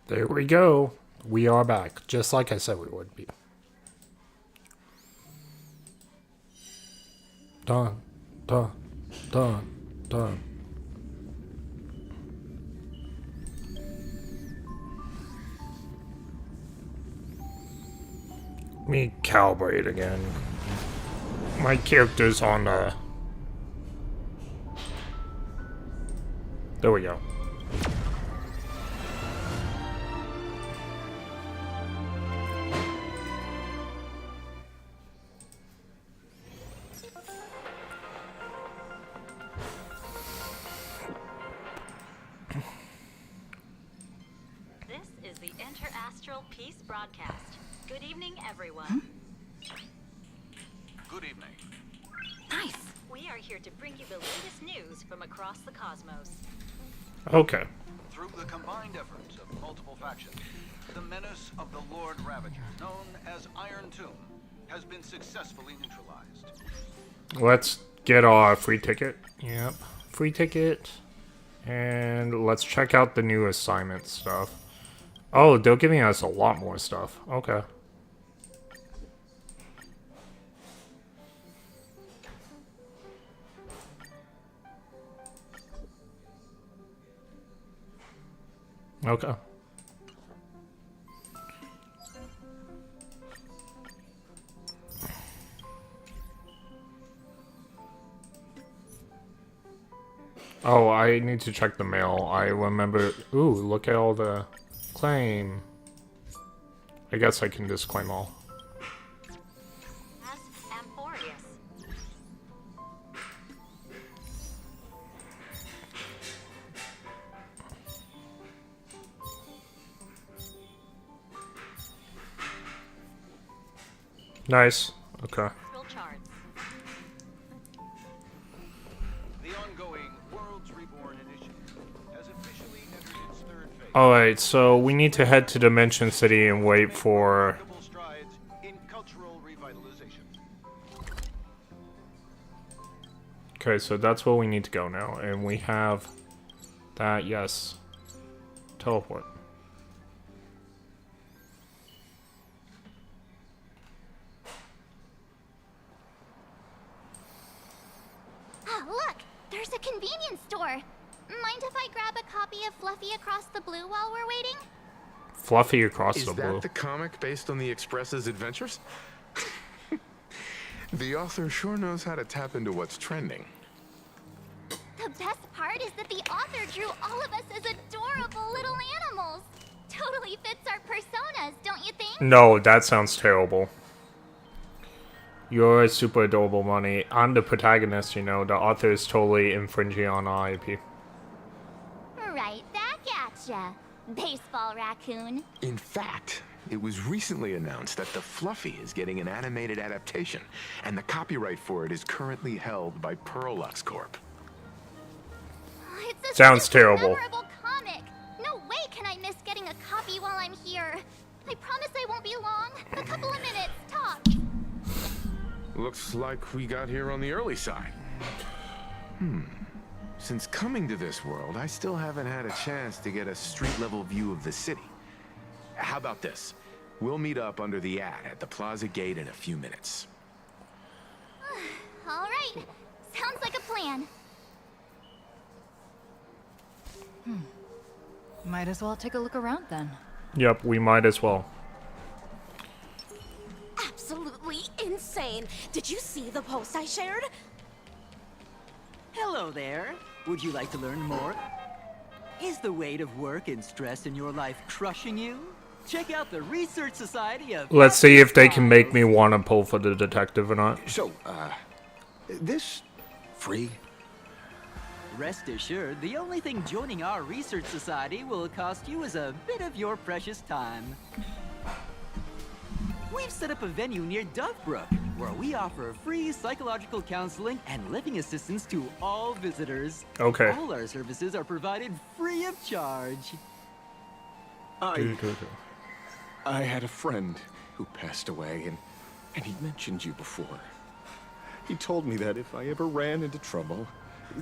There we go. We are back, just like I said we would be. Done, done, done, done. Let me calibrate again. My character's on the... There we go. This is the Interastral Peace Broadcast. Good evening, everyone. Good evening. Nice. We are here to bring you the latest news from across the cosmos. Okay. Through the combined efforts of multiple factions, the menace of the Lord Ravager, known as Iron Tomb, has been successfully neutralized. Let's get our free ticket. Yep. Free ticket. And let's check out the new assignment stuff. Oh, they're giving us a lot more stuff. Okay. Okay. Oh, I need to check the mail. I remember... Ooh, look at all the... Claim. I guess I can disclaim all. Ask Amphorius. Nice. Okay. Drill charts. The ongoing Worlds Reborn initiative has officially entered its third phase. Alright, so we need to head to Dimension City and wait for... Notable strides in cultural revitalization. Okay, so that's where we need to go now. And we have that, yes. Teleport. Oh, look! There's a convenience store! Mind if I grab a copy of Fluffy Across the Blue while we're waiting? Fluffy Across Is the Blue. that the comic based on the Express's adventures? The author sure knows how to tap into what's trending. The best part is that the author drew all of us as adorable little animals! Totally fits our personas, don't you think? No, that sounds terrible. You're super adorable, Money. I'm the protagonist, you know. The author is totally infringing on our IP. Right back at ya, baseball raccoon. In fact, it was recently announced that the Fluffy is getting an animated adaptation, and the copyright for it is currently held by Pearlux Corp. It's a Sounds super terrible. memorable comic. No way can I miss getting a copy while I'm here. I promise I won't be long. A couple of minutes, tops. Looks like we got here on the early side. Since coming to this world, I still haven't had a chance to get a street-level view of the city. How about this? We'll meet up under the ad at the Plaza Gate in a few minutes. All right. Sounds like a plan. Might as well take a look around then. Yep, we might as well. Absolutely insane. Did you see the post I shared? Hello there. Would you like to learn more? Is the weight of work and stress in your life crushing you? Check out the Research Society of... Let's see if they can make me want to pull for the detective or not. So, this free? Rest assured, the only thing joining our Research Society will cost you is a bit of your precious time. We've set up a venue near Dovebrook, where we offer free psychological counseling and living assistance to all visitors. Okay. All our services are provided free of charge. I had a friend who passed away, and he mentioned you before. He told me that if I ever ran into trouble,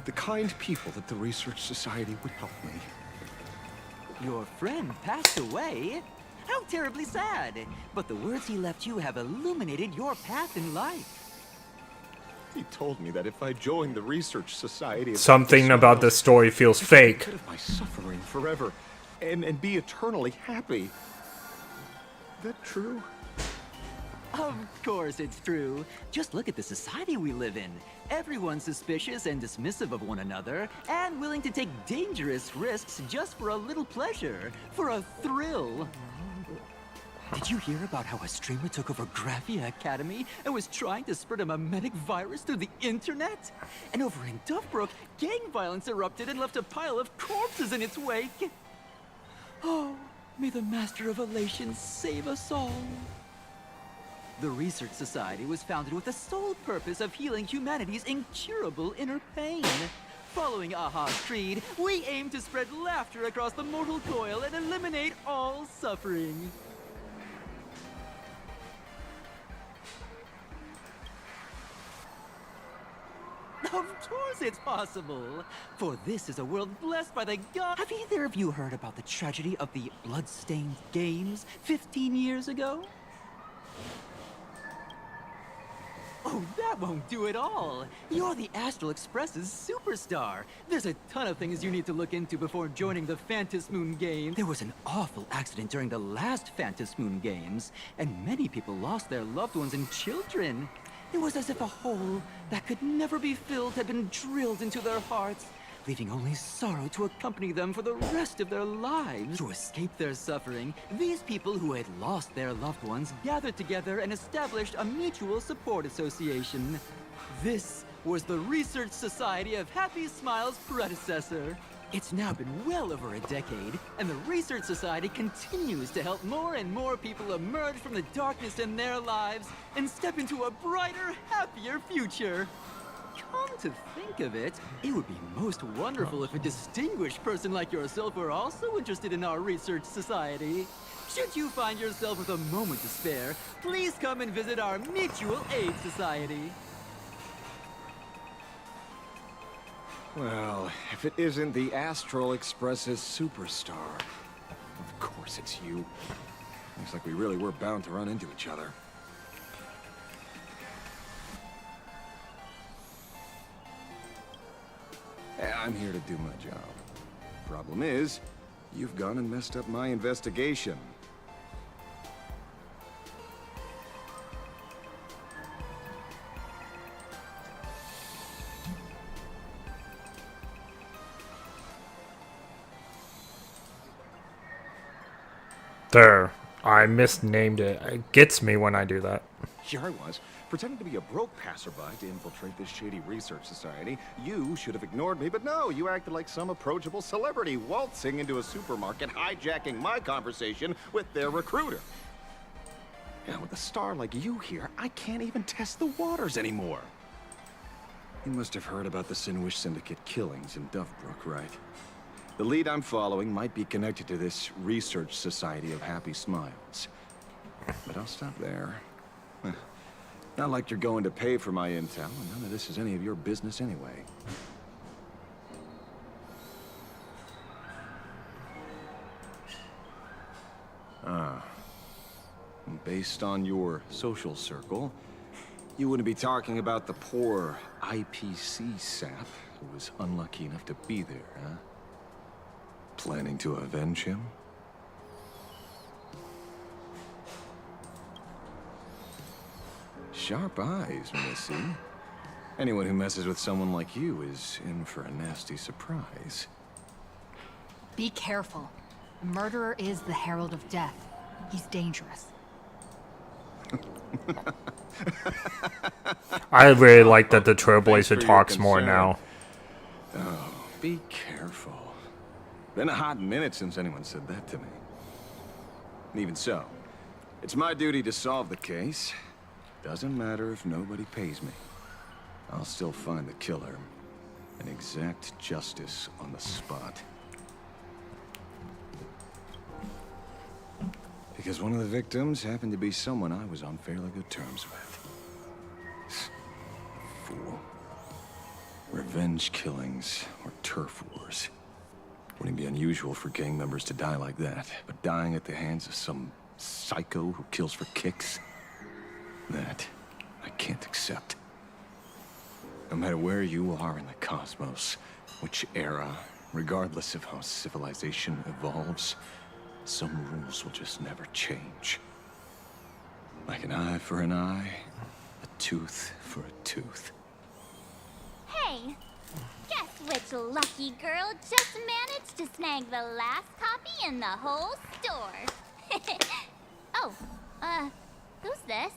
the kind people at the Research Society would help me. Your friend passed away? How terribly sad. But the words he left you have illuminated your path in life. He told me that if I joined the research society, Something about this story feels fake. Rid of my suffering forever, and be eternally happy. That true? Of course it's true. Just look at the society we live in. Everyone's suspicious and dismissive of one another, and willing to take dangerous risks just for a little pleasure, for a thrill. Did you hear about how a streamer took over Graphia Academy and was trying to spread a mimetic virus through the internet? And over in Duffbrook, gang violence erupted and left a pile of corpses in its wake. Oh, may the Master of Elation save us all. The Research Society was founded with the sole purpose of healing humanity's incurable inner pain. Following Aha's creed, we aim to spread laughter across the mortal coil and eliminate all suffering. Of course it's possible! For this is a world blessed by the god. Have either of you heard about the tragedy of the Bloodstained Games 15 years ago? Oh, that won't do it all! You're the Astral Express's superstar! There's a ton of things you need to look into before joining the Phantom Moon Games. There was an awful accident during the last Phantom Moon Games, and many people lost their loved ones and children. It was as if a hole that could never be filled had been drilled into their hearts, leaving only sorrow to accompany them for the rest of their lives. To escape their suffering, these people who had lost their loved ones gathered together and established a mutual support association. This was the Research Society of Happy Smile's predecessor. It's now been well over a decade, and the Research Society continues to help more and more people emerge from the darkness in their lives and step into a brighter, happier future. Come to think of it, it would be most wonderful if a distinguished person like yourself were also interested in our Research Society. Should you find yourself with a moment to spare, please come and visit our Mutual Aid Society. Well, if it isn't the Astral Express's superstar, of course it's you. Looks like we really were bound to run into each other. I'm here to do my job. Problem is, you've gone and messed up my investigation. There. I misnamed it. It gets me when I do that. Here I was, pretending to be a broke passerby to infiltrate this shady research society. You should have ignored me, but no, you acted like some approachable celebrity waltzing into a supermarket, hijacking my conversation with their recruiter. And with a star like you here, I can't even test the waters anymore. You must have heard about the Sinwish Syndicate killings in Duffbrook, right? The lead I'm following might be connected to this Research Society of Happy Smiles. But I'll stop there. Not like you're going to pay for my intel, and none of this is any of your business anyway. Based on your social circle, you wouldn't be talking about the poor IPC sap who was unlucky enough to be there, huh? Planning to avenge him? Sharp eyes, Missy. Anyone who messes with someone like you is in for a nasty surprise. Be careful. The murderer is the Herald of Death. He's dangerous. I really like that the Trailblazer talks more now. Oh, be careful. Been a hot minute since anyone said that to me. And even so, it's my duty to solve the case. Doesn't matter if nobody pays me. I'll still find the killer and exact justice on the spot. Because one of the victims happened to be someone I was on fairly good terms with. Fool. Revenge killings or turf wars. Wouldn't be unusual for gang members to die like that, but dying at the hands of some psycho who kills for kicks? That I can't accept. No matter where you are in the cosmos, which era, regardless of how civilization evolves, some rules will just never change. Like an eye for an eye, a tooth for a tooth. Hey, guess which lucky girl just managed to snag the last copy in the whole store? Oh, who's this?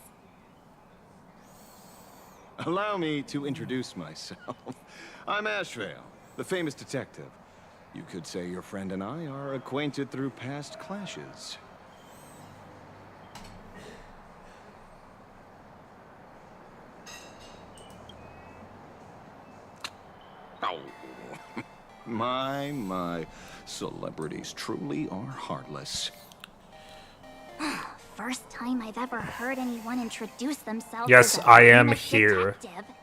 Allow me to introduce myself. I'm Trailblaze, the famous detective. You could say your friend and I are acquainted through past clashes. Oh, my. Celebrities truly are heartless. First time I've ever heard anyone introduce themselves. Yes, as a I am famous here. detective.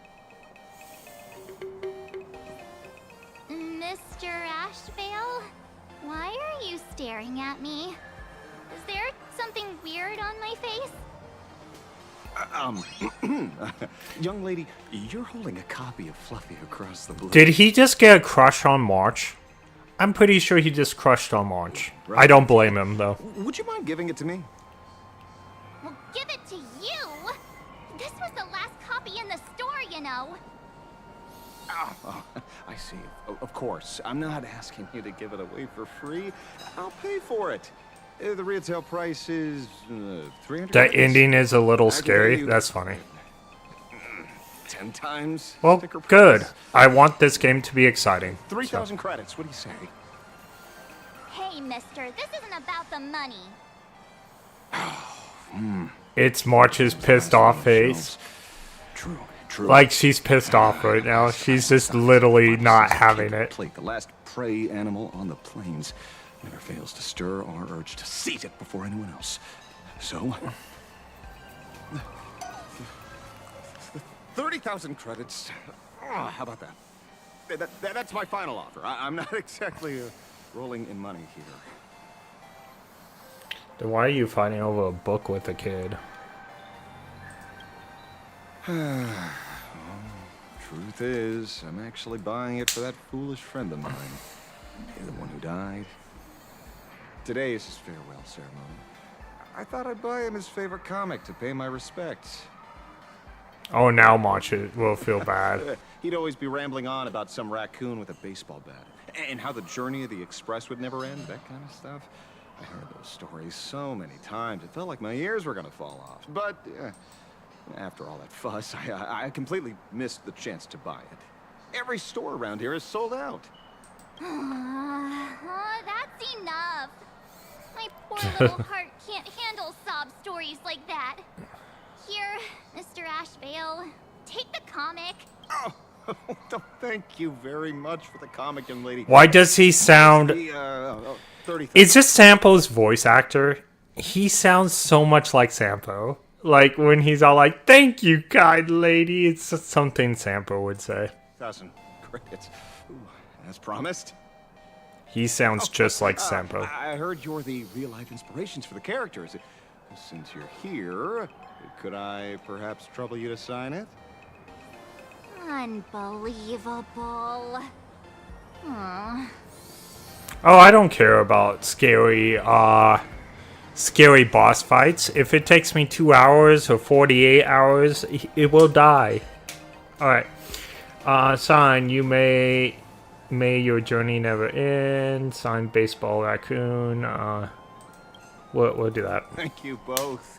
Mr. Ashvale, why are you staring at me? Is there something weird on my face? Young lady, you're holding a copy of Fluffy across the blue. Did he just get a crush on March? I'm pretty sure he just crushed on March. Right. I don't blame him, though. Would you mind giving it to me? Well, give it to you. This was the last copy in the store, you know. Oh, I see. Of course. I'm not asking you to give it away for free. I'll pay for it. The retail price is 300. The ending is a little I can scary. pay you That's funny. 10 times. Well, sticker good. price. I want this game to be exciting. 3,000 credits. What do you say? Hey, mister, this isn't about the money. It's March's pissed off face. True. Like she's pissed off right now. She's just literally not having it. Plate, the last prey animal on the plains, never fails to stir our urge to seize it before anyone else. So, 30,000 credits. Oh, how about that? That's my final offer. I'm not exactly rolling in money here. Then why are you fighting over a book with a kid? Truth is, I'm actually buying it for that foolish friend of mine. The one who died. Today is his farewell ceremony. I thought I'd buy him his favorite comic to pay my respects. Oh, now March will feel bad. He'd always be rambling on about some raccoon with a baseball bat. And how the journey of the express would never end, that kind of stuff. I heard those stories so many times, it felt like my ears were gonna fall off. But, after all that fuss, I completely missed the chance to buy it. Every store around here is sold out. That's enough. My poor little heart can't handle sob stories like that. Here, Mr. Ashvale, take the comic. Oh, thank you very much for the comic, young lady. Why does he sound... The, 30. Is this Sampo's voice actor? He sounds so much like Sampo. Like when he's all like, "Thank you, kind lady." It's just something Sampo would say. 1,000 credits. Ooh, as promised. He sounds just like Sampo. I heard you're the real-life inspirations for the characters. Since you're here, could I perhaps trouble you to sign it? Unbelievable. Aw. Oh, I don't care about scary boss fights. If it takes me 2 hours or 48 hours, it will die. Alright. Sign, you may your journey never end. Sign, baseball raccoon. We'll do that. Thank you both.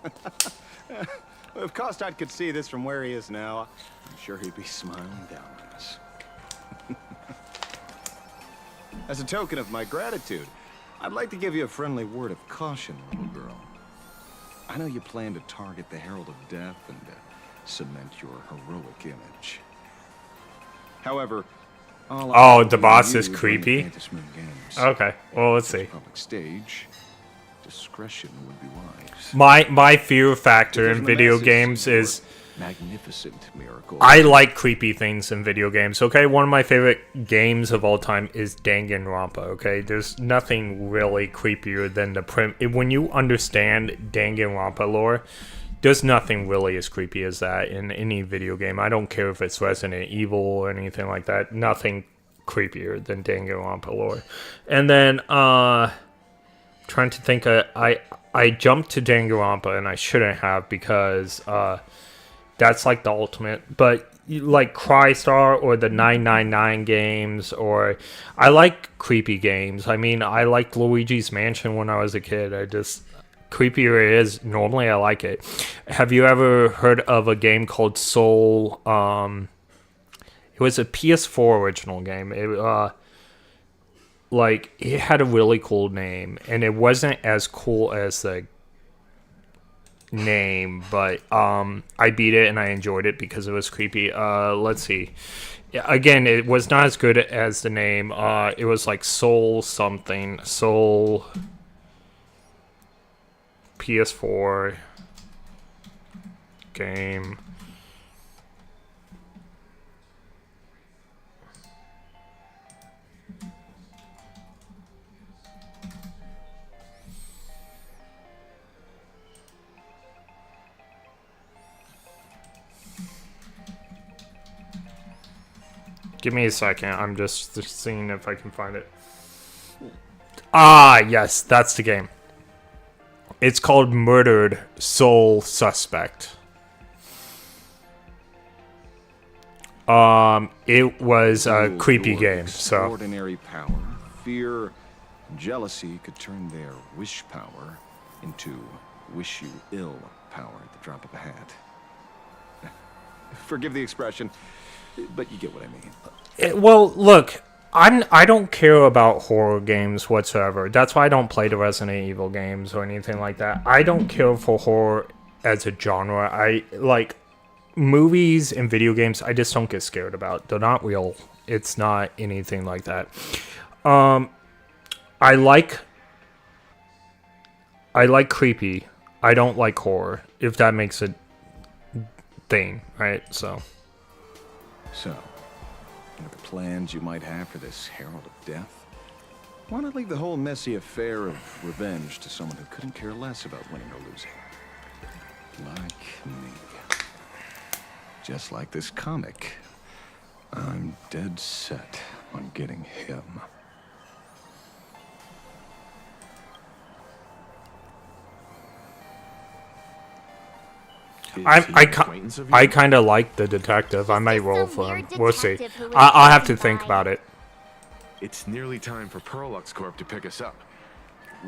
If Kostat could see this from where he is now, I'm sure he'd be smiling down on us. As a token of my gratitude, I'd like to give you a friendly word of caution, little girl. I know you plan to target the Herald of Death and cement your heroic image. However, oh, the boss is creepy? Fantasy Moon Games. Okay, well, let's see. Public stage, discretion would be wise. My fear factor in video games is magnificent miracle. I like creepy things in video games, okay? One of my favorite games of all time is Danganronpa, okay? There's nothing really creepier than when you understand Danganronpa lore, there's nothing really as creepy as that in any video game. I don't care if it's Resident Evil or anything like that. Nothing creepier than Danganronpa lore. And then, trying to think, I jumped to Danganronpa, and I shouldn't have, because, that's like the ultimate. But like Crystar or the 999 games, or I like creepy games. I mean, I liked Luigi's Mansion when I was a kid. Creepier it is, normally I like it. Have you ever heard of a game called Soul? It was a PS4 original game. It had a really cool name, and it wasn't as cool as the name, but I beat it and I enjoyed it because it was creepy. Let's see. Again, it was not as good as the name. It was like Soul something. Soul PS4 game. Give me a second. I'm just seeing if I can find it. Ah, yes, that's the game. It's called Murdered Soul Suspect. It was a creepy game, so. Extraordinary power, fear, jealousy could turn their wish power into wish you ill power at the drop of a hat. Forgive the expression, but you get what I mean. Well, look, I don't care about horror games whatsoever. That's why I don't play the Resident Evil games or anything like that. I don't care for horror as a genre. I like movies and video games. I just don't get scared about. They're not real. It's not anything like that. I like creepy. I don't like horror, if that makes a thing, right? So, what are the plans you might have for this Herald of Death? Why not leave the whole messy affair of revenge to someone who couldn't care less about winning or losing? Like me. Just like this comic. I'm dead set on getting him. I kind of like the detective. I might roll for him. We'll see. I'll have to think about it. It's nearly time for Perlux Corp to pick us up.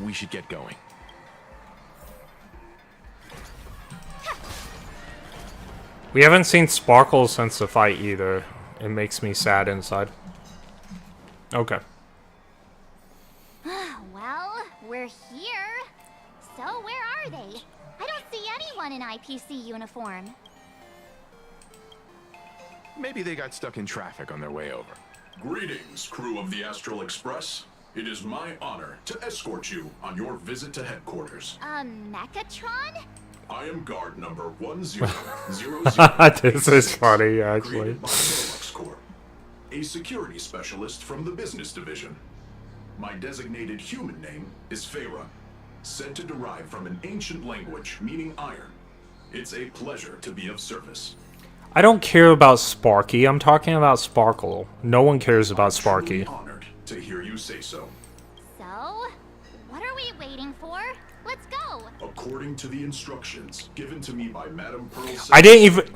We should get going. We haven't seen Sparkle since the fight either. It makes me sad inside. Okay. Well, we're here. So where are they? I don't see anyone in IPC uniform. Maybe they got stuck in traffic on their way over. Greetings, crew of the Astral Express. It is my honor to escort you on your visit to headquarters. Mechatron? I am guard number 1000. This is funny, actually. Created by Perlux Corp, a security specialist from the business division. My designated human name is Feyre, said to derive from an ancient language meaning iron. It's a pleasure to be of service. I don't care about Sparky. I'm talking about Sparkle. No one cares about Sparky. I'm truly honored to hear you say so. So, what are we waiting for? Let's go. According to the instructions given to me by Madame Pearl, I didn't even.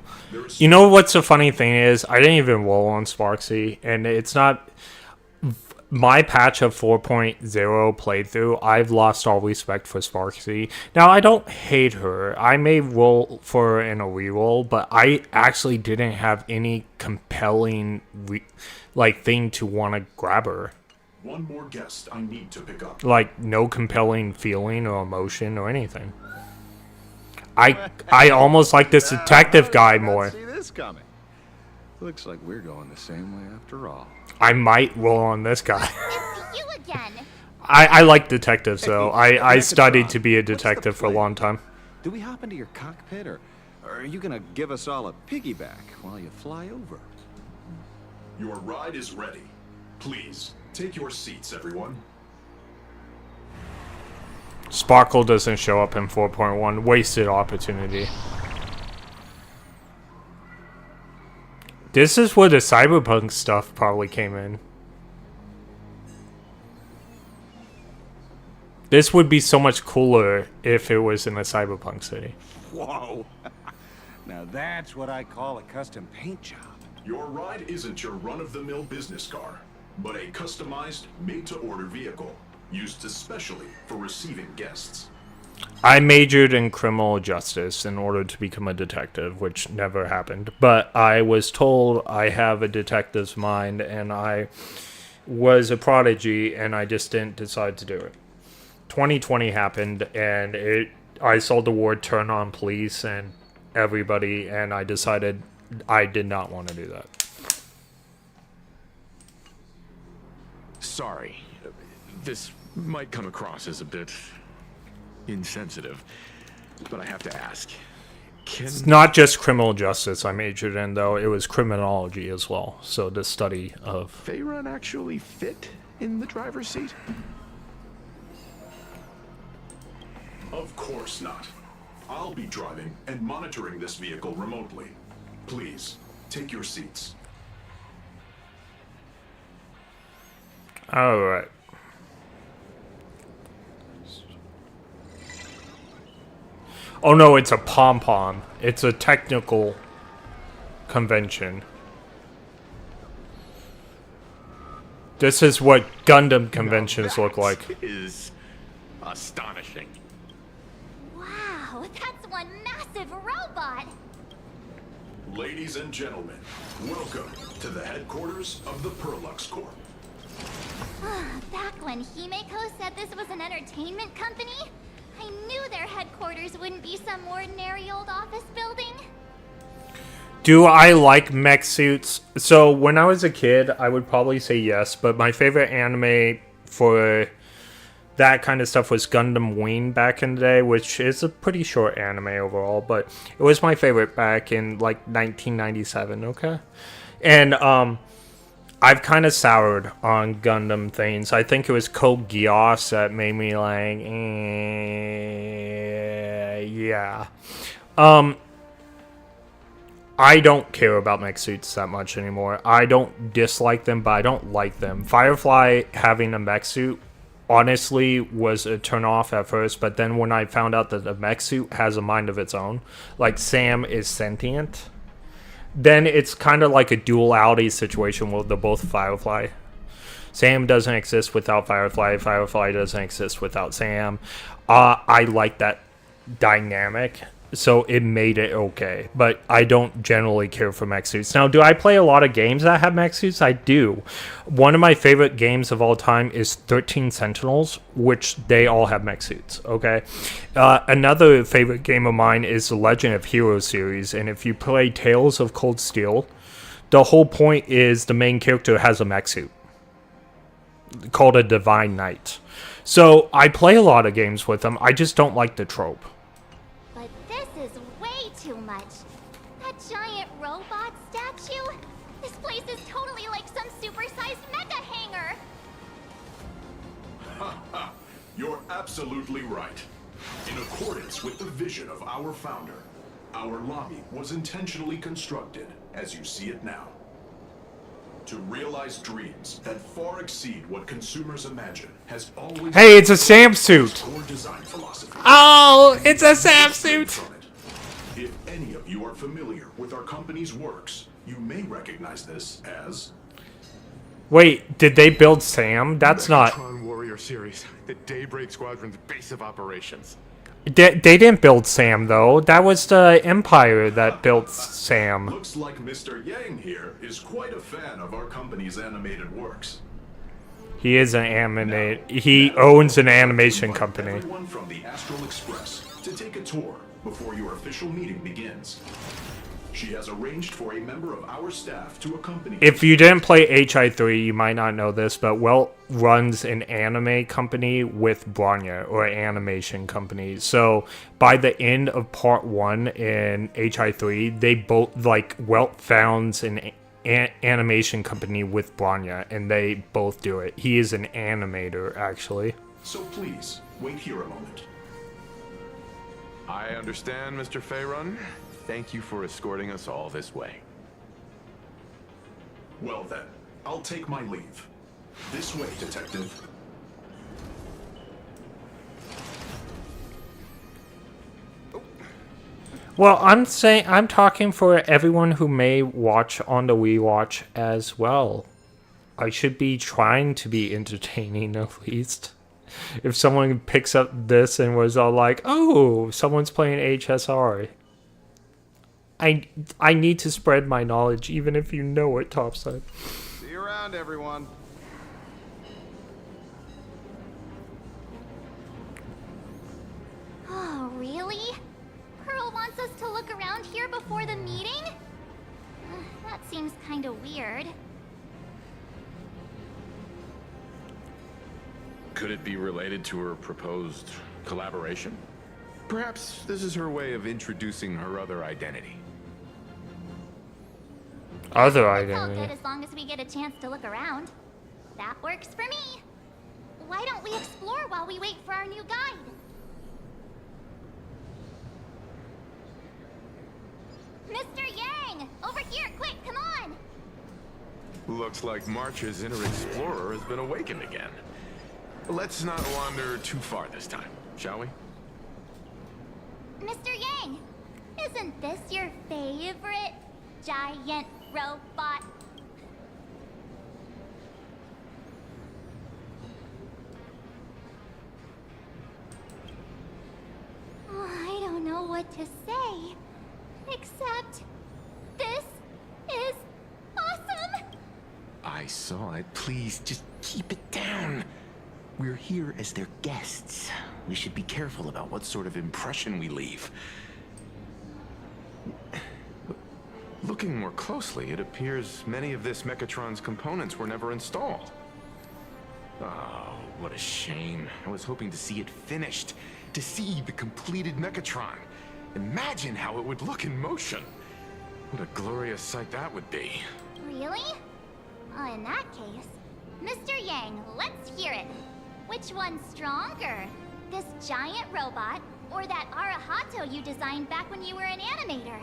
You know what's the funny thing is? I didn't even roll on Sparksy, and it's not. My patch of 4.0 playthrough, I've lost all respect for Sparksy. Now, I don't hate her. I may roll for her in a reroll, but I actually didn't have any compelling thing to want to grab her. One more guest I need to pick up. Like, no compelling feeling or emotion or anything. I almost like this detective guy more. See this coming. Looks like we're going the same way after all. I might roll on this guy. It's you again. I like detectives, though. I studied to be a detective for a long time. Do we hop into your cockpit, or Or are you gonna give us all a piggyback while you fly over? Your ride is ready. Please, take your seats, everyone. Sparkle doesn't show up in 4.1. Wasted opportunity. This is where the cyberpunk stuff probably came in. This would be so much cooler if it was in a cyberpunk city. Whoa! Now that's what I call a custom paint job. Your ride isn't your run-of-the-mill business car, but a customized, made-to-order vehicle, used especially for receiving guests. I majored in criminal justice in order to become a detective, which never happened. But I was told I have a detective's mind, and I was a prodigy, and I just didn't decide to do it. 2020 happened, and I saw the word turn on police and everybody, and I decided I did not want to do that. Sorry. This might come across as a bit insensitive, but I have to ask. It's not just criminal justice I majored in, though. It was criminology as well. So the study of... Faerun actually fit in the driver's seat? Of course not. I'll be driving and monitoring this vehicle remotely. Please, take your seats. Alright. Oh no, it's a pom-pom. It's a technical convention. This is what Gundam conventions look like. Is astonishing. Wow, that's one massive robot. Ladies and gentlemen, welcome to the headquarters of the Perlux Corp. Back when Himeko said this was an entertainment company, I knew their headquarters wouldn't be some ordinary old office building. Do I like mech suits? So when I was a kid, I would probably say yes, but my favorite anime for that kind of stuff was Gundam Wing back in the day, which is a pretty short anime overall, but it was my favorite back in like 1997, okay? And I've kind of soured on Gundam things. I think it was Code Geass that made me like, yeah. I don't care about mech suits that much anymore. I don't dislike them, but I don't like them. Firefly having a mech suit honestly was a turn off at first, but then when I found out that the mech suit has a mind of its own, like Sam is sentient, then it's kind of like a duality situation where they're both Firefly. Sam doesn't exist without Firefly. Firefly doesn't exist without Sam. I like that dynamic, so it made it okay. But I don't generally care for mech suits. Now, do I play a lot of games that have mech suits? I do. One of my favorite games of all time is 13 Sentinels, which they all have mech suits, okay? Another favorite game of mine is the Legend of Heroes series, and if you play Tales of Cold Steel, the whole point is the main character has a mech suit called a Divine Knight. So I play a lot of games with them. I just don't like the trope. But this is way too much. That giant robot statue? This place is totally like some supersized mecha hangar. You're absolutely right. In accordance with the vision of our founder, our lobby was intentionally constructed as you see it now. To realize dreams that far exceed what consumers imagine has always... Hey, it's a Sam suit! ...core design philosophy. Oh, it's a Sam suit! If any of you are familiar with our company's works, you may recognize this as... Wait, did they build Sam? That's not... Megatron Warrior series, the Daybreak Squadron's base of operations. They didn't build Sam, though. That was the Empire that built Sam. Looks like Mr. Yang here is quite a fan of our company's animated works. He is an animate. He owns an animation company. Everyone from the Astral Express to take a tour before your official meeting begins. She has arranged for a member of our staff to accompany If you didn't play HI3, you might not know this, but Welt runs an anime company with Bronya, or an animation company. So by the end of part 1 in HI3, they both, like, Welt founds an animation company with Bronya, and they both do it. He is an animator, actually. So please, wait here a moment. I understand, Mr. Faerun. Thank you for escorting us all this way. Well then, I'll take my leave. This way, detective. Well, I'm talking for everyone who may watch on the rewatch as well. I should be trying to be entertaining at least. If someone picks up this and was all like, "Oh, someone's playing HSR." I need to spread my knowledge, even if you know it, Topside. See you around, everyone. Oh, really? Pearl wants us to look around here before the meeting? That seems kinda weird. Could it be related to her proposed collaboration? Perhaps this is her way of introducing her other identity. Other It's all identity. good as long as we get a chance to look around. That works for me. Why don't we explore while we wait for our new guide? Mr. Yang! Over here, quick, come on! Looks like March's inner explorer has been awakened again. Let's not wander too far this time, shall we? Mr. Yang! Isn't this your favorite giant robot? Oh, I don't know what to say. Except, this is awesome! I saw it. Please, just keep it down. We're here as their guests. We should be careful about what sort of impression we leave. Looking more closely, it appears many of this Mechatron's components were never installed. Oh, what a shame. I was hoping to see it finished, to see the completed Mechatron. Imagine how it would look in motion. What a glorious sight that would be. Really? In that case, Mr. Yang, let's hear it. Which one's stronger? This giant robot, or that Arahato you designed back when you were an animator?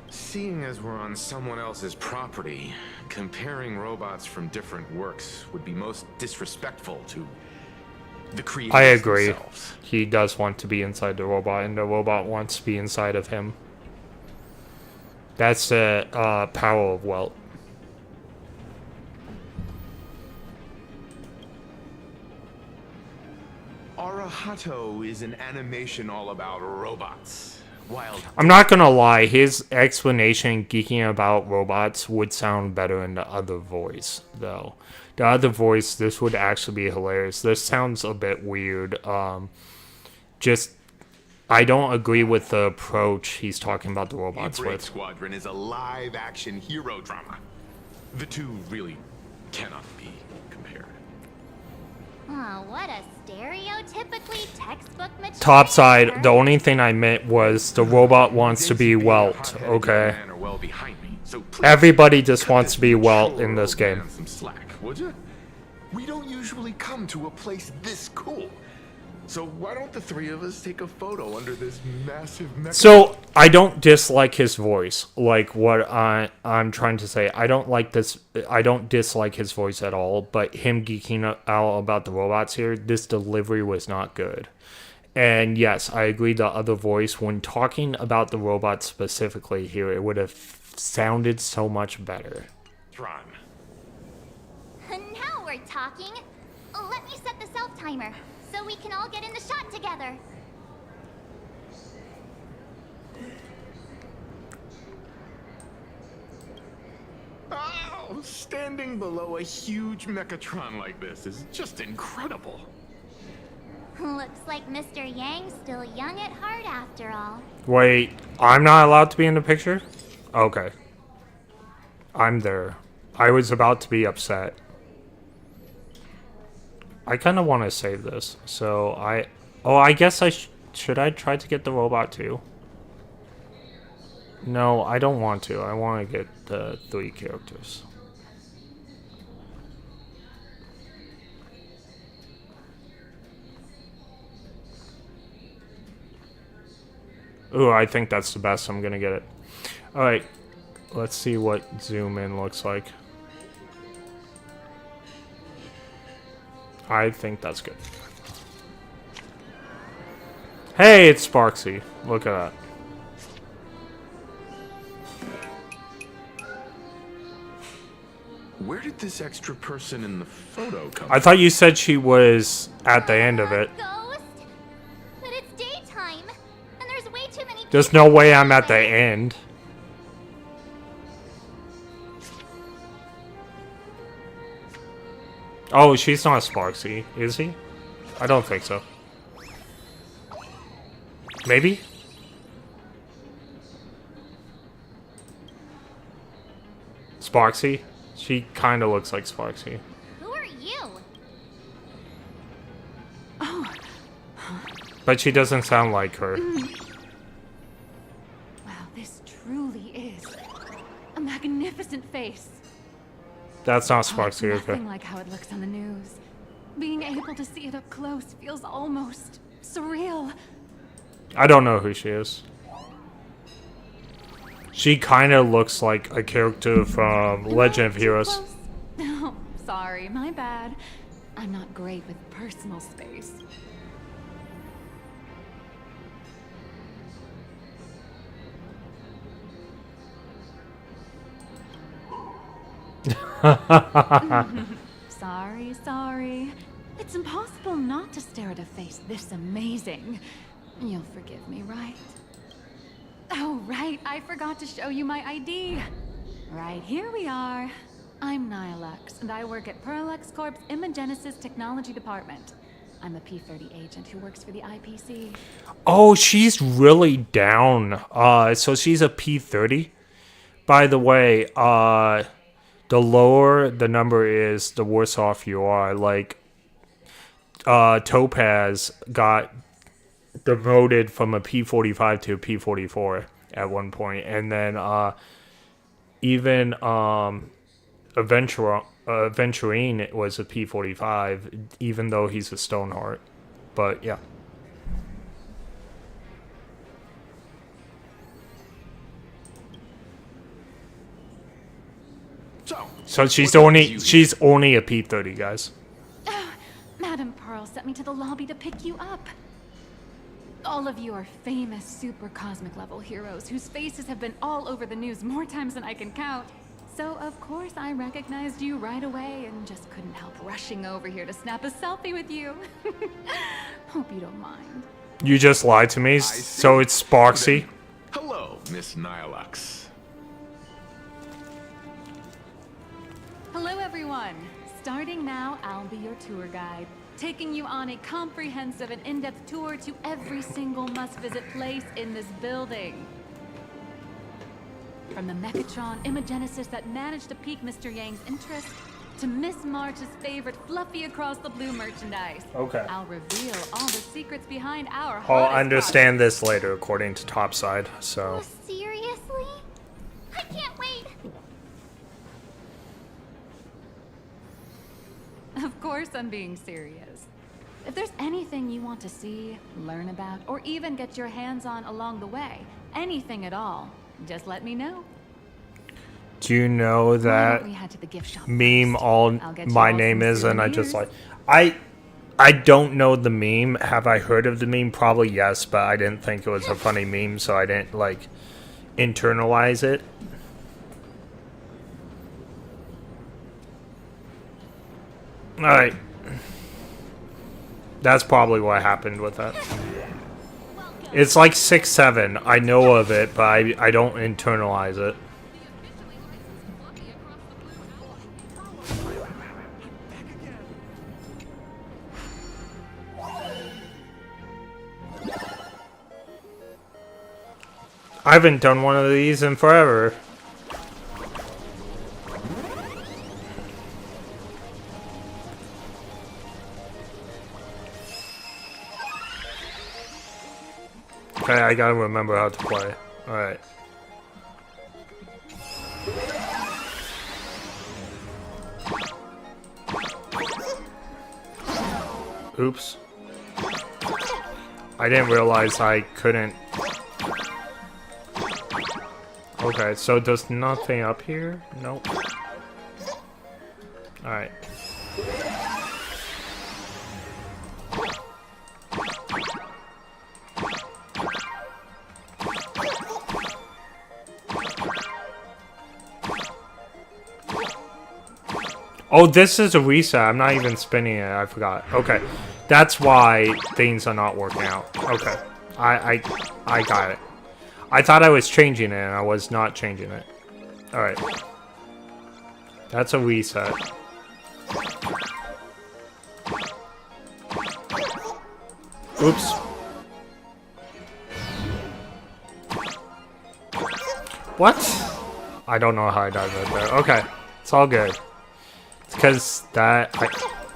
Seeing as we're on someone else's property, comparing robots from different works would be most disrespectful to the creators I agree. themselves. He does want to be inside the robot, and the robot wants to be inside of him. That's the power of Welt. Arahato is an animation all about robots. While I'm not gonna lie, his explanation geeking about robots would sound better in the other voice, though. The other voice, this would actually be hilarious. This sounds a bit weird. I don't agree with the approach he's talking about the robots Daybreak with. Squadron is a live-action hero drama. The two really cannot be compared. Oh, what a stereotypically textbook material. Topside, the only thing I meant was the robot wants to be Welt, okay? Well behind me, so please Everybody just cut wants to be Welt mature in this old game. man some slack, would you? We don't usually come to a place this cool. So why don't the three of us take a photo under this massive mecha? So, I don't dislike his voice. Like, what I'm trying to say. I don't dislike his voice at all, but him geeking out about the robots here, this delivery was not good. And yes, I agree the other voice, when talking about the robots specifically here, it would have sounded so much better. Tron. Now we're talking. Let me set the self-timer, so we can all get in the shot together. Oh, standing below a huge Mechatron like this is just incredible. Looks like Mr. Yang's still young at heart after all. Wait, I'm not allowed to be in the picture? Okay. I'm there. I was about to be upset. I kind of want to save this. So I guess should I try to get the robot too? No, I don't want to. I want to get the 3 characters. Ooh, I think that's the best. I'm gonna get it. Alright. Let's see what zoom in looks like. I think that's good. Hey, it's Sparksy. Look at that. Where did this extra person in the photo come I thought you said she was at the end of it. Ghost? But it's daytime, and there's way too many There's people no way I'm around. at the end. Oh, she's not Sparksy, is he? I don't think so. Maybe? Sparksy? She kind of looks like Sparksy. Who are you? Oh, But she doesn't sound like her. wow, this truly is a magnificent face. That's not Oh, it's Sparksy, okay. nothing like how it looks on the news. Being able to see it up close feels almost surreal. I don't know who she is. She kind of looks like a character from Legend of Too Heroes. close? Oh, sorry, my bad. I'm not great with personal space. Sorry. It's impossible not to stare at a face this amazing. You'll forgive me, right? Oh, right, I forgot to show you my ID. Right, here we are. I'm Nihilux, and I work at Parallax Corp's Imagenesis Technology Department. I'm a P-30 agent who works for the IPC. Oh, she's really down. So she's a P-30. By the way, the lower the number is, the worse off you are. Like, Topaz got demoted from a P-45 to a P-44 at one point. And then, even, Aventurine was a P-45, even though he's a Stoneheart. But, yeah. So she's only a P-30, guys. Madam Pearl sent me to the lobby to pick you up. All of you are famous super cosmic level heroes whose faces have been all over the news more times than I can count. So of course I recognized you right away and just couldn't help rushing over here to snap a selfie with you. Hope you don't mind. You just lied to me, so it's Sparksy. Hello, Miss Nihilux. Hello everyone. Starting now, I'll be your tour guide, taking you on a comprehensive and in-depth tour to every single must-visit place in this building. From the Mechatron Imagenesis that managed to pique Mr. Yang's interest, to Miss March's favorite fluffy across the blue merchandise. Okay. I'll reveal all the secrets behind our I'll hottest understand this later, according to Topside, so... Oh, seriously? I can't wait. Of course I'm being serious. If there's anything you want to see, learn about, or even get your hands on along the way, anything at all, just let me know. Do you know that We head to the gift shop meme first. all I'll get you my all name some is, and I just souvenirs. like... I don't know the meme. Have I heard of the meme? Probably yes, but I didn't think it was a funny meme, so I didn't, like, internalize it. Alright. That's probably what happened with that. It's like 6-7. I know of it, but I don't internalize it. I haven't done one of these in forever. Okay, I gotta remember how to play. Alright. Oops. I didn't realize I couldn't. Okay, so there's nothing up here? Nope. Alright. Oh, this is a reset. I'm not even spinning it. I forgot. Okay. That's why things are not working out. Okay. I got it. I thought I was changing it, and I was not changing it. Alright. That's a reset. Oops. What? I don't know how I died right there. Okay. It's all good. It's because that...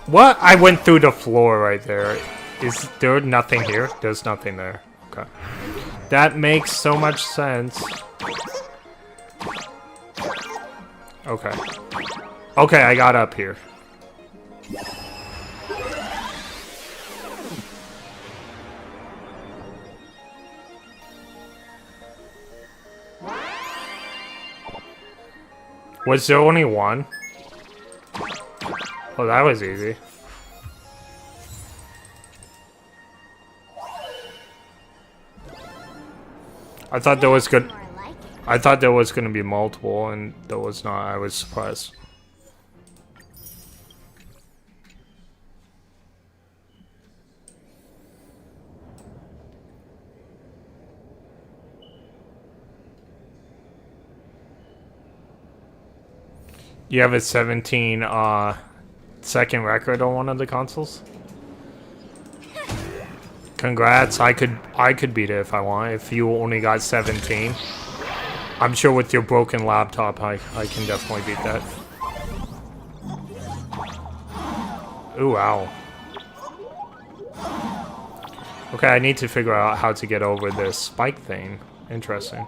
What? I went through the floor right there. Is there nothing here? There's nothing there. Okay. That makes so much sense. Okay. Okay, I got up here. Was there only one? Oh, that was easy. I thought there was good. I thought there was going to be multiple, and there was not. I was surprised. You have a 17 second record on one of the consoles? Congrats, I could beat it if I want. If you only got 17. I'm sure with your broken laptop I can definitely beat that. Ooh, ow. Okay, I need to figure out how to get over this spike thing. Interesting.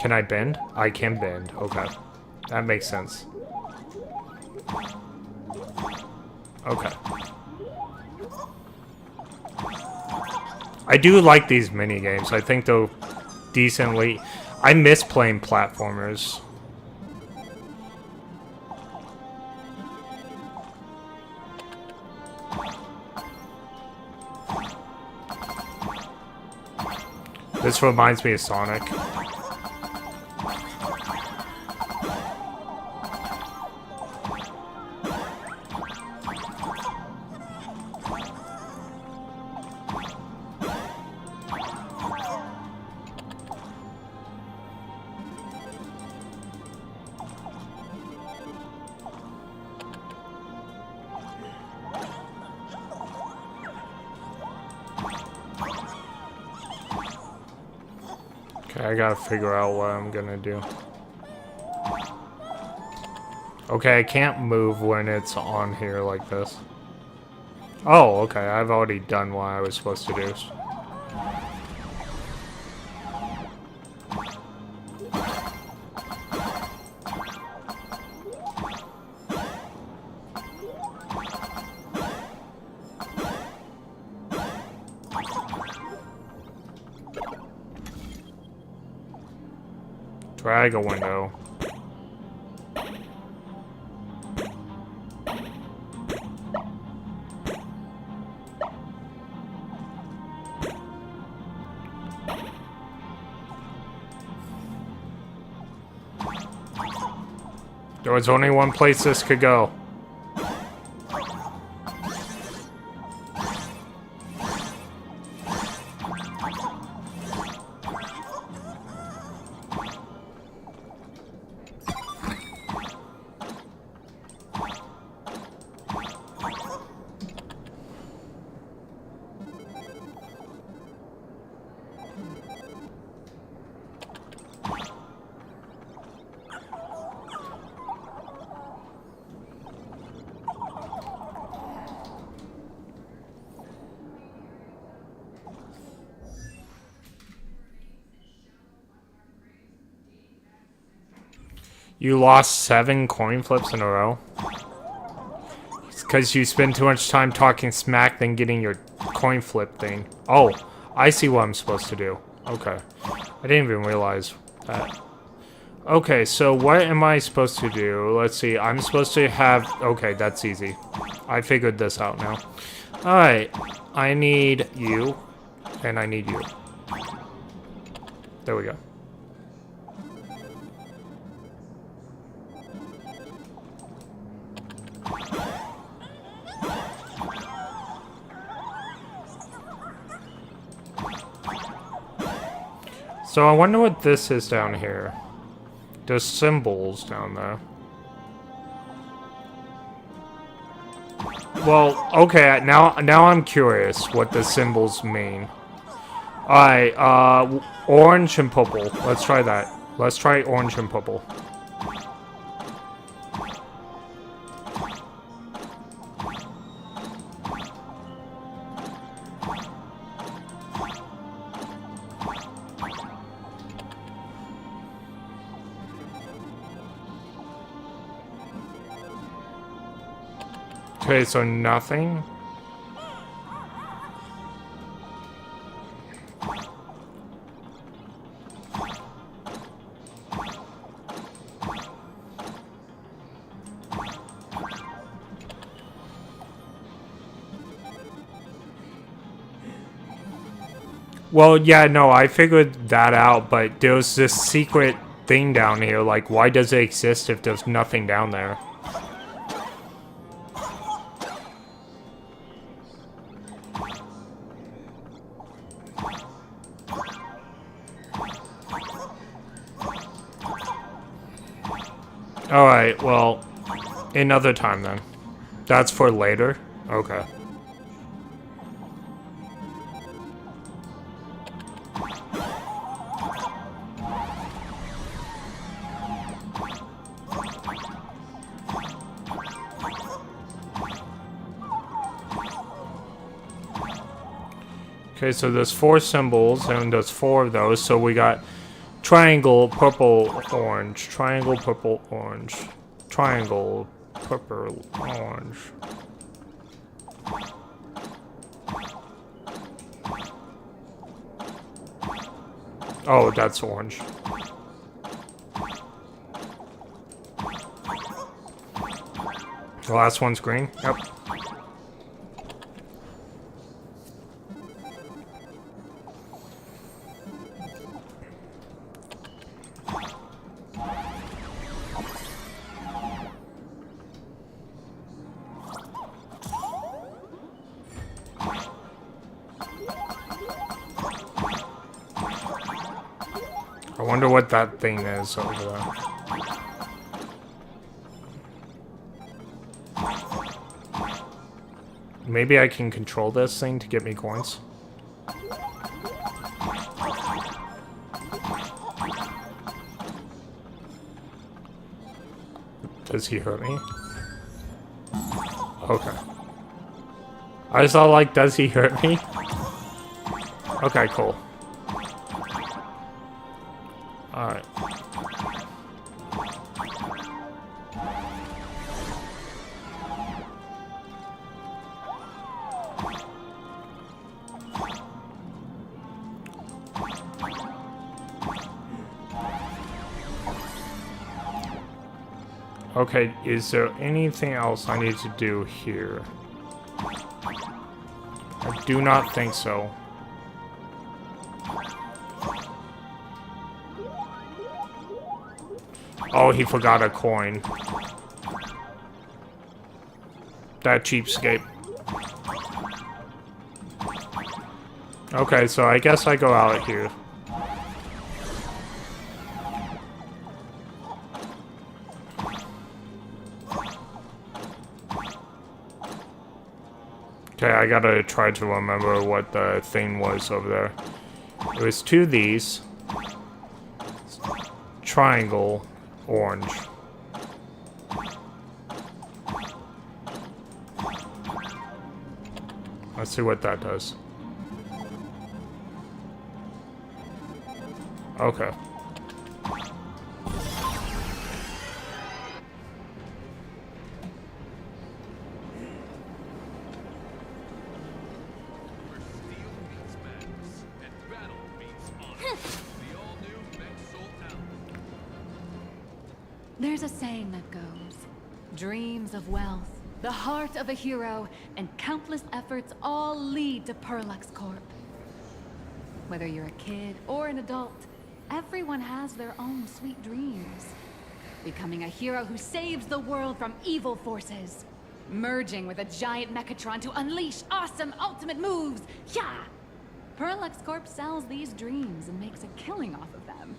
Can I bend? I can bend. Okay. That makes sense. Okay. I do like these mini games. I think they're decently... I miss playing platformers. This reminds me of Sonic. Okay, I gotta figure out what I'm gonna do. Okay, I can't move when it's on here like this. Oh, okay, I've already done what I was supposed to do. Drag a window. There was only one place this could go. You lost 7 coin flips in a row? It's because you spend too much time talking smack than getting your coin flip thing. Oh, I see what I'm supposed to do. Okay. I didn't even realize that. Okay, so what am I supposed to do? Let's see. I'm supposed to have... Okay, that's easy. I figured this out now. Alright. I need you. And I need you. There we go. So I wonder what this is down here. There's symbols down there. Well, okay, now I'm curious what the symbols mean. Alright, orange and purple. Let's try that. Let's try orange and purple. Okay, so nothing. Well, yeah, no, I figured that out, but there's this secret thing down here. Like, why does it exist if there's nothing down there? Alright, well, another time then. That's for later? Okay. Okay, so there's 4 symbols, and there's 4 of those, so we got triangle, purple, orange, triangle, purple, orange, triangle, purple, orange. Oh, that's orange. The last one's green? Yep. I wonder what that thing is over there. Maybe I can control this thing to get me coins. Does he hurt me? Okay. I just thought, like, does he hurt me? Okay, cool. Alright. Okay, is there anything else I need to do here? I do not think so. Oh, he forgot a coin. That cheapskate. Okay, so I guess I go out here. Okay, I gotta try to remember what the thing was over there. It was 2 of these. Triangle. Orange. Let's see what that does. Okay. There's a saying that goes, dreams of wealth, the heart of a hero, and countless efforts all lead to Perlux Corp. Whether you're a kid or an adult, everyone has their own sweet dreams. Becoming a hero who saves the world from evil forces. Merging with a giant mechatron to unleash awesome ultimate moves. Yeah! Perlux Corp sells these dreams and makes a killing off of them.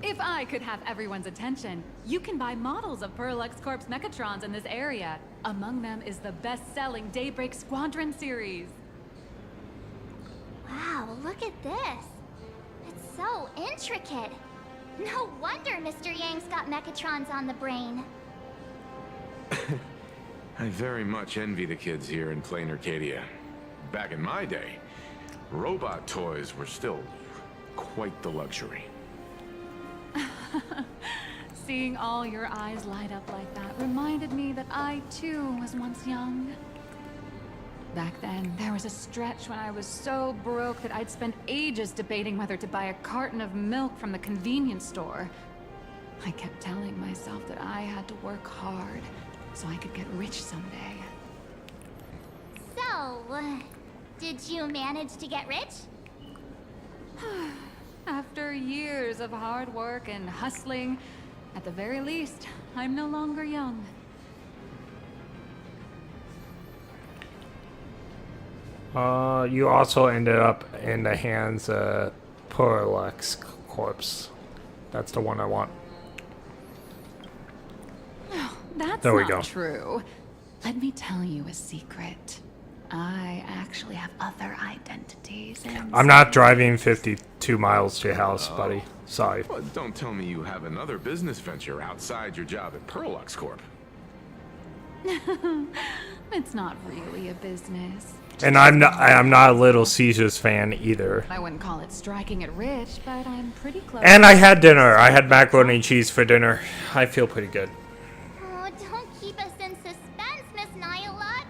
If I could have everyone's attention, you can buy models of Perlux Corp's mechatrons in this area. Among them is the best-selling Daybreak Squadron series. Wow, look at this. It's so intricate. No wonder Mr. Yang's got mechatrons on the brain. I very much envy the kids here in Plain Arcadia. Back in my day, robot toys were still quite the luxury. Seeing all your eyes light up like that reminded me that I, too, was once young. Back then, there was a stretch when I was so broke that I'd spend ages debating whether to buy a carton of milk from the convenience store. I kept telling myself that I had to work hard so I could get rich someday. So, did you manage to get rich? After years of hard work and hustling, at the very least, I'm no longer young. You also ended up in the hands of Perlux Corpse. That's the one I want. Oh, that's there we not go. true. Let me tell you a secret. I actually have other identities. I'm not driving 52 miles to your house, buddy. Sorry. Well, don't tell me you have another business venture outside your job at Perlux Corp. It's not really a business. And I'm not a Little Caesars fan either. I wouldn't call it striking it rich, but I'm pretty close. And I had dinner. I had macaroni and cheese for dinner. I feel pretty good. Oh, don't keep us in suspense, Miss Nihilux.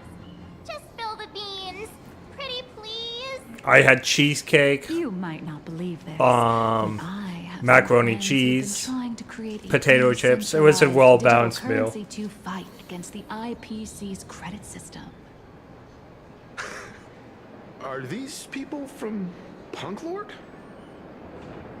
Just spill the beans. Pretty please. I had cheesecake. You might not believe this. Macaroni cheese, potato chips. It was a well-balanced meal. To fight against the IPC's credit system. Are these people from Punk Lord?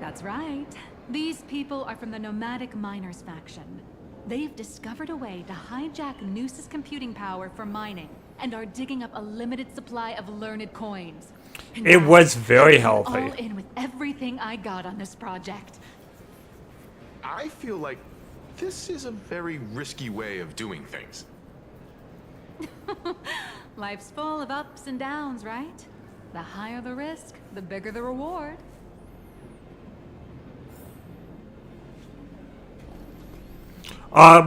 That's right. These people are from the Nomadic Miners faction. They've discovered a way to hijack Noose's computing power for mining and are digging up a limited supply of learned coins. It was very healthy. All in with everything I got on this project. I feel like this is a very risky way of doing things. Life's full of ups and downs, right? The higher the risk, the bigger the reward.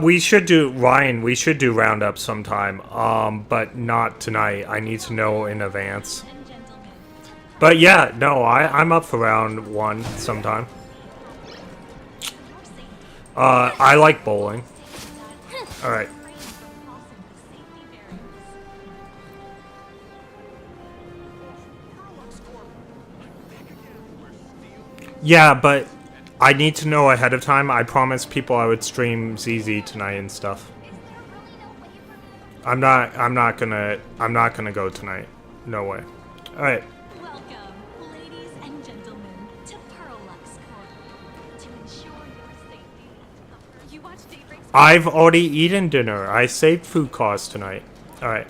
We should do Ryan. We should do roundup sometime. But not tonight. I need to know in advance. But yeah, no, I'm up for round one sometime. I like bowling. All right. Yeah, but I need to know ahead of time. I promised people I would stream ZZ tonight and stuff. I'm not gonna go tonight. No way. All right. Welcome, ladies and gentlemen, to Perlux Corp. To ensure your safety and comfort. You watch Daybreak. I've already eaten dinner. I saved food costs tonight. All right.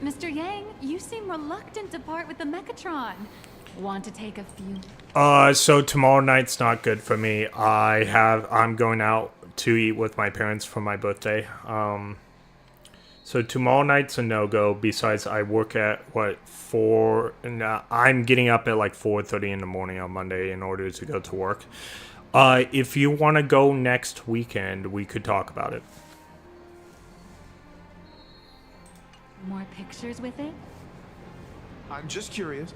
Mr. Yang, you seem reluctant to part with the Mechatron. Want to take a few? So tomorrow night's not good for me. I'm going out to eat with my parents for my birthday. So tomorrow night's a no-go. Besides, I work at 4, and I'm getting up at like 4:30 in the morning on Monday in order to go to work. If you want to go next weekend, we could talk about it. More pictures with it? I'm just curious.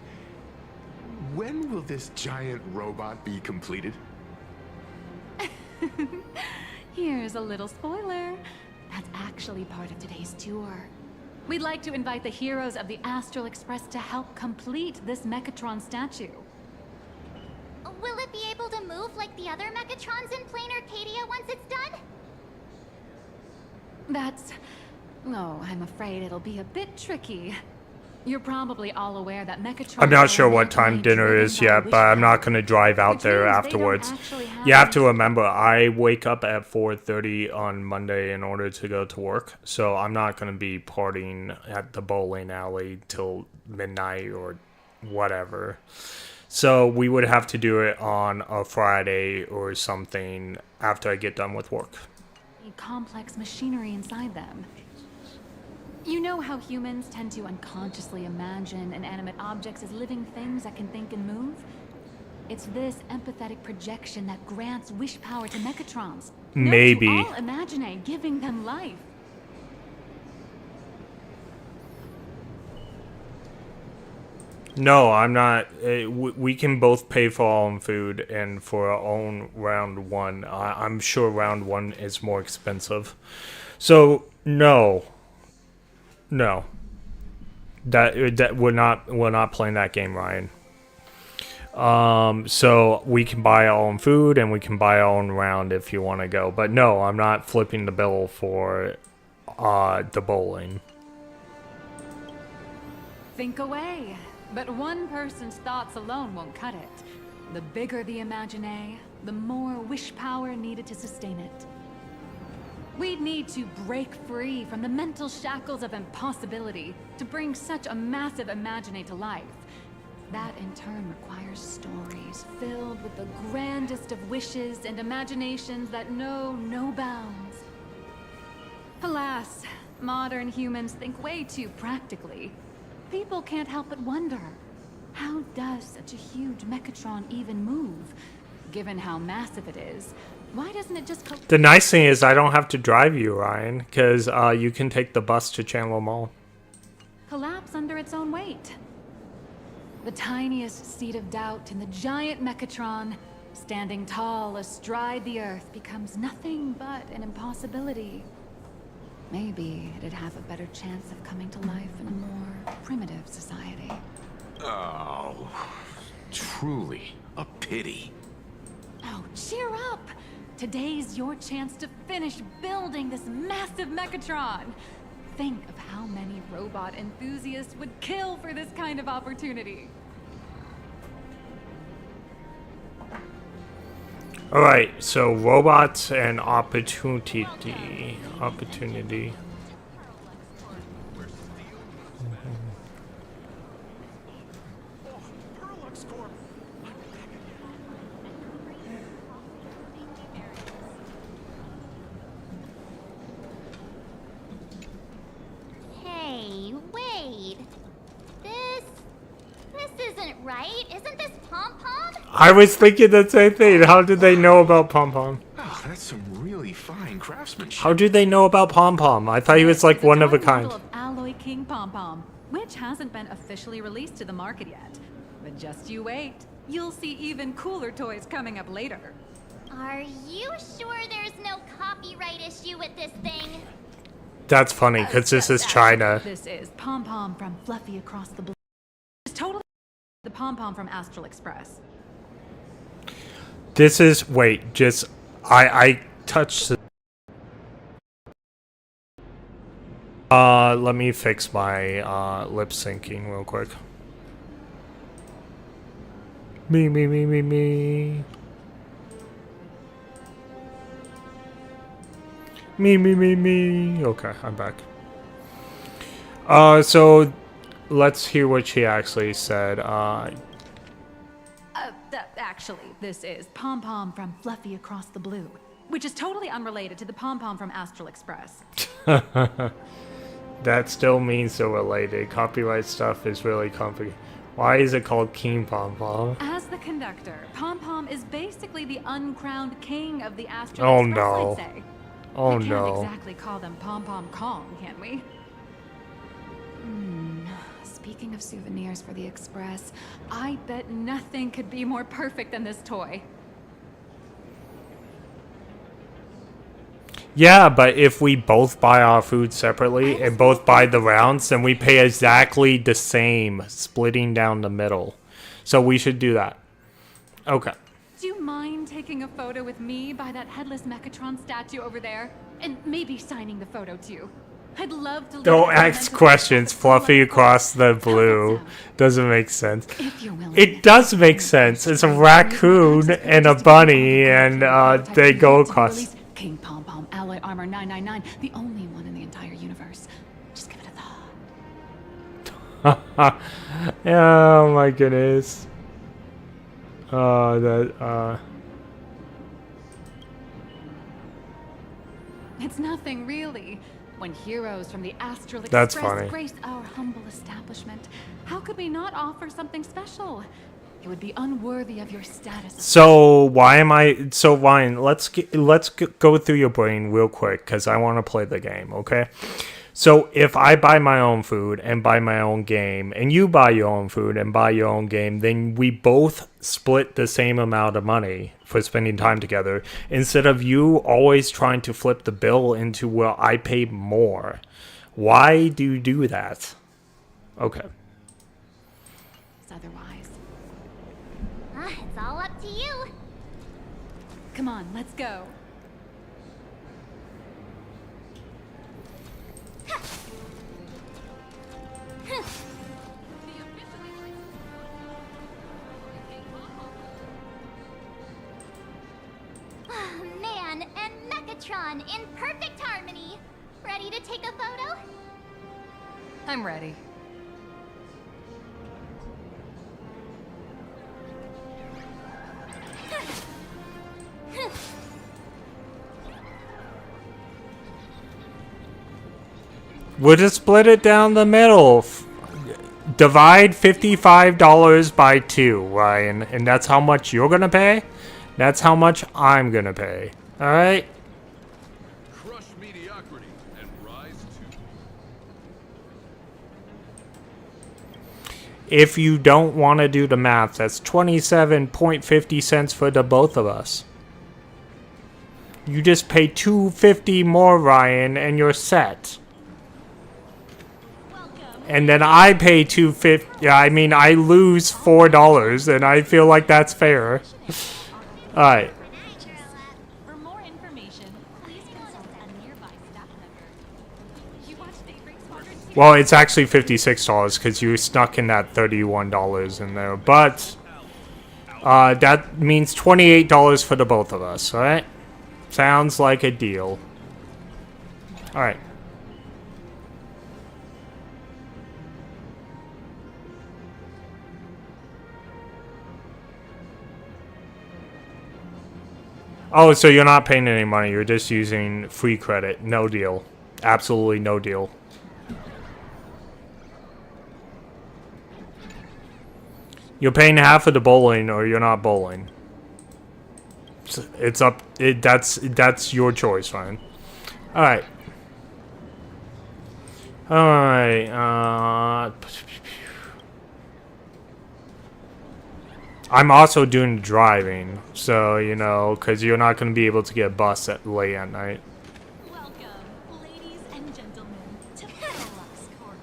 When will this giant robot be completed? Here's a little spoiler. That's actually part of today's tour. We'd like to invite the heroes of the Astral Express to help complete this Mechatron statue. Will it be able to move like the other Mechatrons in Plain Arcadia once it's done? That's... oh, I'm afraid it'll be a bit tricky. You're probably all aware that Mechatrons... I'm not sure what time dinner is yet, but I'm not going to drive out there afterwards. You have to remember, I wake up at 4:30 on Monday in order to go to work, so I'm not going to be partying at the bowling alley till midnight or whatever. So we would have to do it on a Friday or something after I get done with work. Complex machinery inside them. You know how humans tend to unconsciously imagine inanimate objects as living things that can think and move? It's this empathetic projection that grants wish power to Mechatrons. Maybe. No to all imagine, giving them life. No, I'm not. We can both pay for our own food and for our own round one. I'm sure round one is more expensive. So, no. No. That we're not playing that game, Ryan. So we can buy our own food and we can buy our own round if you want to go. But no, I'm not flipping the bill for the bowling. Think away. But one person's thoughts alone won't cut it. The bigger the imagine, the more wish power needed to sustain it. We'd need to break free from the mental shackles of impossibility to bring such a massive imagine to life. That in turn requires stories filled with the grandest of wishes and imaginations that know no bounds. Alas, modern humans think way too practically. People can't help but wonder, how does such a huge Mechatron even move? Given how massive it is, why doesn't it just... The nice thing is I don't have to drive you, Ryan, because you can take the bus to Chandler Mall. collapse under its own weight? The tiniest seed of doubt in the giant Mechatron, standing tall astride the Earth, becomes nothing but an impossibility. Maybe it'd have a better chance of coming to life in a more primitive society. Oh, truly a pity. Oh, cheer up! Today's your chance to finish building this massive Mechatron. Think of how many robot enthusiasts would kill for this kind of opportunity. Alright, so robots and opportunity. Hey, wait. This isn't right. Isn't this Pom-Pom? I was thinking the same thing. How did they know about Pom-Pom? Oh, that's some really fine craftsmanship. How did they know about Pom-Pom? I thought he was like one of a kind. Of Alloy King Pom-Pom, which hasn't been officially released to the market yet. But just you wait. You'll see even cooler toys coming up later. Are you sure there's no copyright issue with this thing? That's funny, because this is China. This is Pom-Pom from Fluffy Across the Blue. It's totally the Pom-Pom from Astral Express. This is, wait, just, I touched the... let me fix my, lip syncing real quick. Me. Me. Okay, I'm back. So let's hear what she actually said. Actually, this is Pom-Pom from Fluffy Across the Blue, which is totally unrelated to the Pom-Pom from Astral Express. That still means so related. Copyright stuff is really complicated. Why is it called King Pom-Pom? As the conductor, Pom-Pom is basically the uncrowned king of the Astral Express, no. I'd say. Oh we no. can't exactly call them Pom-Pom Kong, can we? Speaking of souvenirs for the Express, I bet nothing could be more perfect than this toy. Yeah, but if we both buy our food separately and both buy the rounds, then we pay exactly the same, splitting down the middle. So we should do that. Okay. Do you mind taking a photo with me by that headless Mechatron statue over there? And maybe signing the photo too. I'd love to. Don't ask questions, Fluffy across the blue. Doesn't make sense. It does make sense. It's a raccoon and a bunny, and they go across. King Pom Pom Alloy Armor 999, the only one in the entire universe. Just give it a thought. Oh my goodness. It's nothing really. When heroes from the Astral That's Express funny. grace our humble establishment, how could we not offer something special? It would be unworthy of your status. So why am I? So Ryan, let's go through your brain real quick because I want to play the game. Okay. So if I buy my own food and buy my own game, and you buy your own food and buy your own game, then we both split the same amount of money for spending time together, instead of you always trying to flip the bill into, well, I pay more. Why do you do that? Okay. Otherwise. It's all up to you. Come on, let's go. Man and Mechatron in perfect harmony. Ready to take a photo? I'm ready. We'll just split it down the middle. Divide $55 by 2, Ryan, and that's how much you're gonna pay. That's how much I'm gonna pay. All right. Crush mediocrity and rise to. If you don't want to do the math, that's 27.50 cents for the both of us. You just pay $2.50 more, Ryan, and you're set. And then I pay $2.50. Yeah, I mean, I lose $4, and I feel like that's fair. All right. For more information, please consult a nearby staff member. You watch Daybreak Squadron 2? Well, it's actually $56 because you snuck in that $31 in there. But that means $28 for the both of us, all right? Sounds like a deal. All right. Oh, so you're not paying any money. You're just using free credit. No deal. Absolutely no deal. You're paying half of the bowling or you're not bowling. It's up. That's your choice, Ryan. All right. All right. I'm also doing driving, so, you know, because you're not going to be able to get a bus late at night. Welcome, ladies and gentlemen, to Parallax Corp.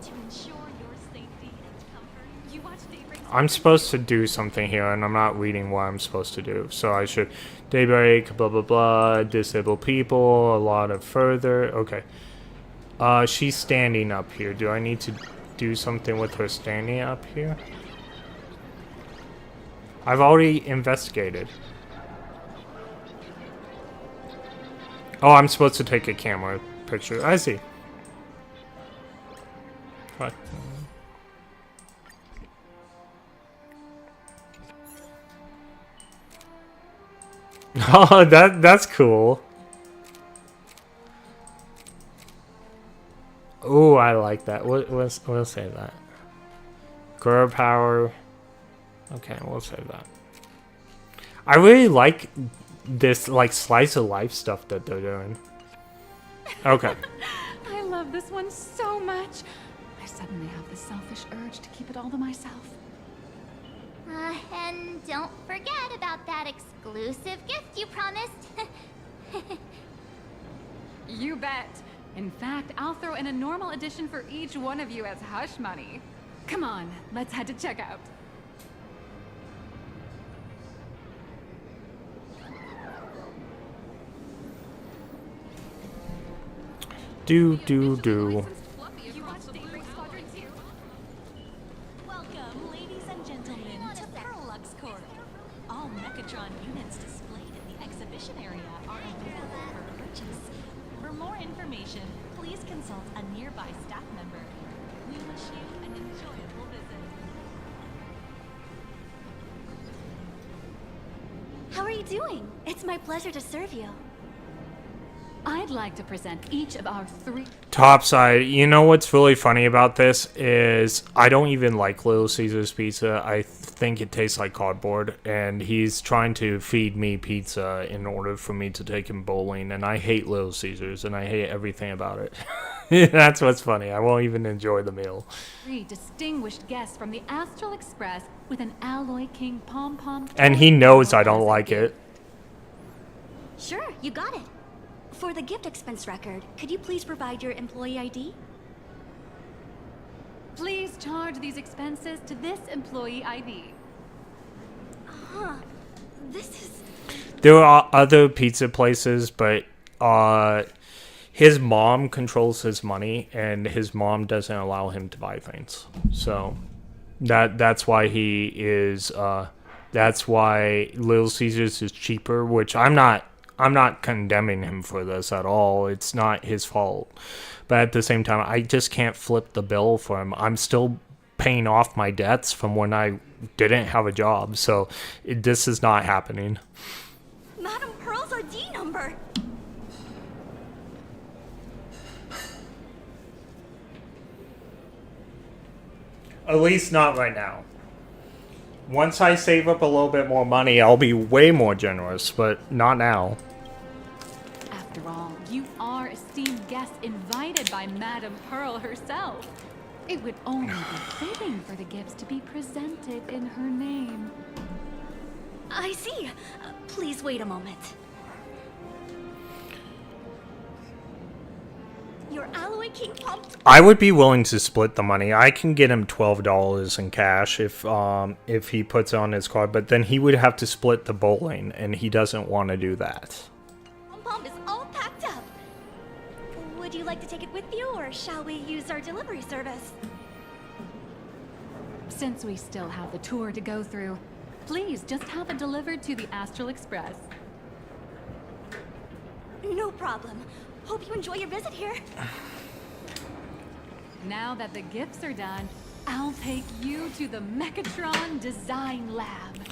To ensure your safety and comfort, you watch Daybreak. I'm supposed to do something here, and I'm not reading what I'm supposed to do. So I should daybreak, blah, blah, blah, disable people, a lot of further. Okay. She's standing up here. Do I need to do something with her standing up here? I've already investigated. Oh, I'm supposed to take a camera picture. I see. What? Oh, that's cool. Oh, I like that. We'll save that. Grow power. Okay, we'll save that. I really like this, like, slice of life stuff that they're doing. Okay. I love this one so much. I suddenly have this selfish urge to keep it all to myself. And don't forget about that exclusive gift you promised. You bet. In fact, I'll throw in a normal edition for each one of you as hush money. Come on, let's head to checkout. Do. Welcome, ladies and gentlemen, to Perlux Corp. All Mechatron units displayed in the exhibition area are available for purchase. For more information, please consult a nearby staff member. We wish you an enjoyable visit. How are you doing? It's my pleasure to serve you. I'd like to present each of our 3... Topside, you know what's really funny about this is I don't even like Little Caesars pizza. I think it tastes like cardboard, and he's trying to feed me pizza in order for me to take him bowling, and I hate Little Caesars, and I hate everything about it. That's what's funny. I won't even enjoy the meal. 3 distinguished guests from the Astral Express with an Alloy King pom-pom... And he knows I don't like it. Sure, you got it. For the gift expense record, could you please provide your employee ID? Please charge these expenses to this employee ID. Huh. This is... There are other pizza places, but his mom controls his money, and his mom doesn't allow him to buy things. So that's why he is. That's why Little Caesars is cheaper, which I'm not condemning him for this at all. It's not his fault. But at the same time, I just can't flip the bill for him. I'm still paying off my debts from when I didn't have a job. So this is not happening. Madam Pearl's ID number! At least not right now. Once I save up a little bit more money, I'll be way more generous, but not now. After all, you are esteemed guests invited by Madam Pearl herself. It would only be fitting for the gifts to be presented in her name. I see. Please wait a moment. Your Alloy King pumped... I would be willing to split the money. I can get him $12 in cash if he puts it on his card, but then he would have to split the bowling, and he doesn't want to do that. Pom-pom is all packed up. Would you like to take it with you, or shall we use our delivery service? Since we still have the tour to go through, please just have it delivered to the Astral Express. No problem. Hope you enjoy your visit here. Now that the gifts are done, I'll take you to the Mechatron Design Lab.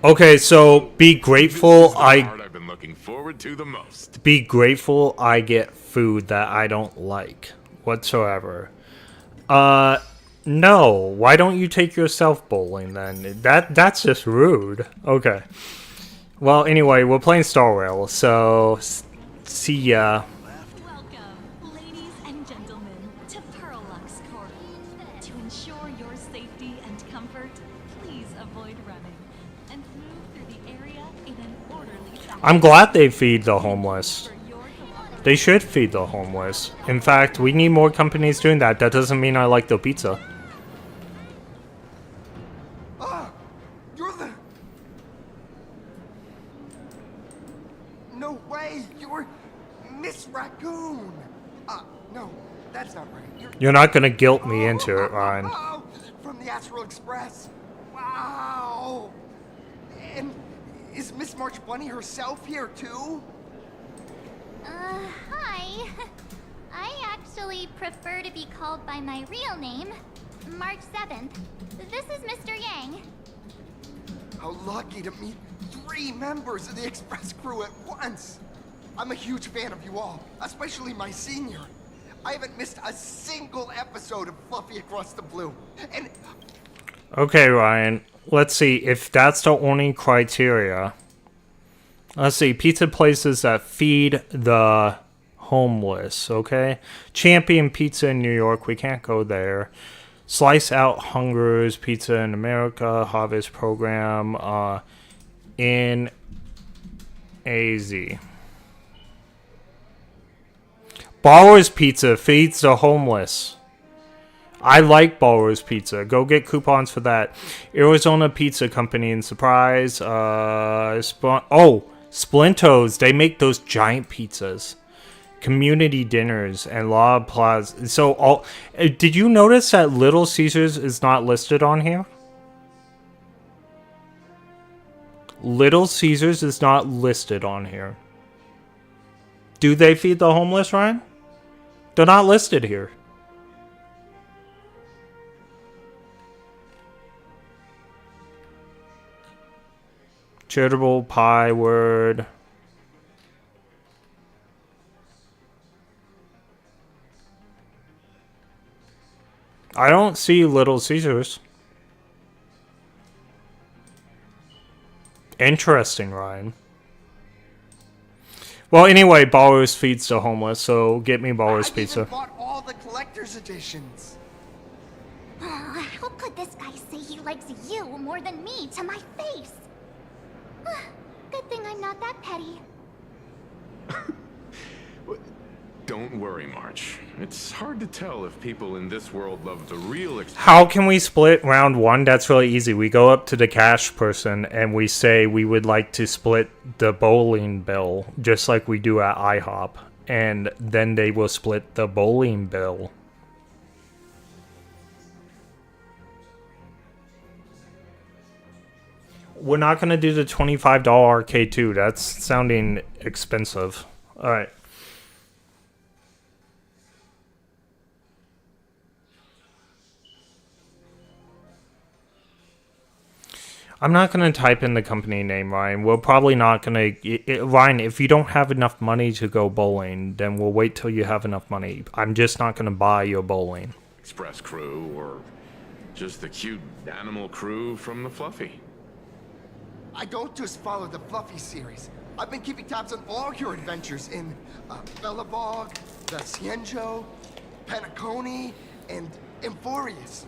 Okay, so be grateful I've been looking forward to the most. Be grateful I get food that I don't like whatsoever. No, why don't you take yourself bowling then? That's just rude. Okay. Well, anyway, we're playing Starrail, so see ya. Welcome, ladies and gentlemen, to Perlux Corp. To ensure your safety and comfort, please avoid running and move through the area in an orderly fashion. I'm glad they feed the homeless. They should feed the homeless. In fact, we need more companies doing that. That doesn't mean I like the pizza. You're the... No way! You're Miss Raccoon! No, that's not right. You're not gonna guilt me into it, Ryan. From the Astral Express! Wow! And is Miss March Bunny herself here too? Hi. I actually prefer to be called by my real name, March 7th. This is Mr. Yang. How lucky to meet 3 members of the Express crew at once! I'm a huge fan of you all, especially my senior. I haven't missed a single episode of Fluffy Across the Blue. And Okay, Ryan. Let's see if that's the only criteria. Let's see, pizza places that feed the homeless, okay? Champion Pizza in New York, we can't go there. Slice Out Hunger's Pizza in America, Harvest Program in AZ. Borrower's Pizza feeds the homeless. I like Borrower's Pizza. Go get coupons for that. Arizona Pizza Company and surprise. Splintos. They make those giant pizzas. Community dinners and La Plaza. So, did you notice that Little Caesars is not listed on here? Little Caesars is not listed on here. Do they feed the homeless, Ryan? They're not listed here. Charitable Pie Word. I don't see Little Caesars. Interesting, Ryan. Well, anyway, Ballers feeds the homeless, so get me Ballers Pizza. I even bought all the collector's editions. Oh, how could this guy say he likes you more than me to my face? Good thing I'm not that petty. Don't worry, March. It's hard to tell if people in this world love the real How can we split round one? That's really easy. We go up to the cash person and we say we would like to split the bowling bill, just like we do at IHOP. And then they will split the bowling bill. We're not going to do the $25 arcade too. That's sounding expensive. Alright. I'm not going to type in the company name, Ryan. We're probably not going to... Ryan, if you don't have enough money to go bowling, then we'll wait till you have enough money. I'm just not going to buy your bowling. Express crew or just the cute animal crew from the Fluffy. I don't just follow the Fluffy series. I've been keeping tabs on all your adventures in Bellabog, the Cienjo, Penacony, and Emphorius.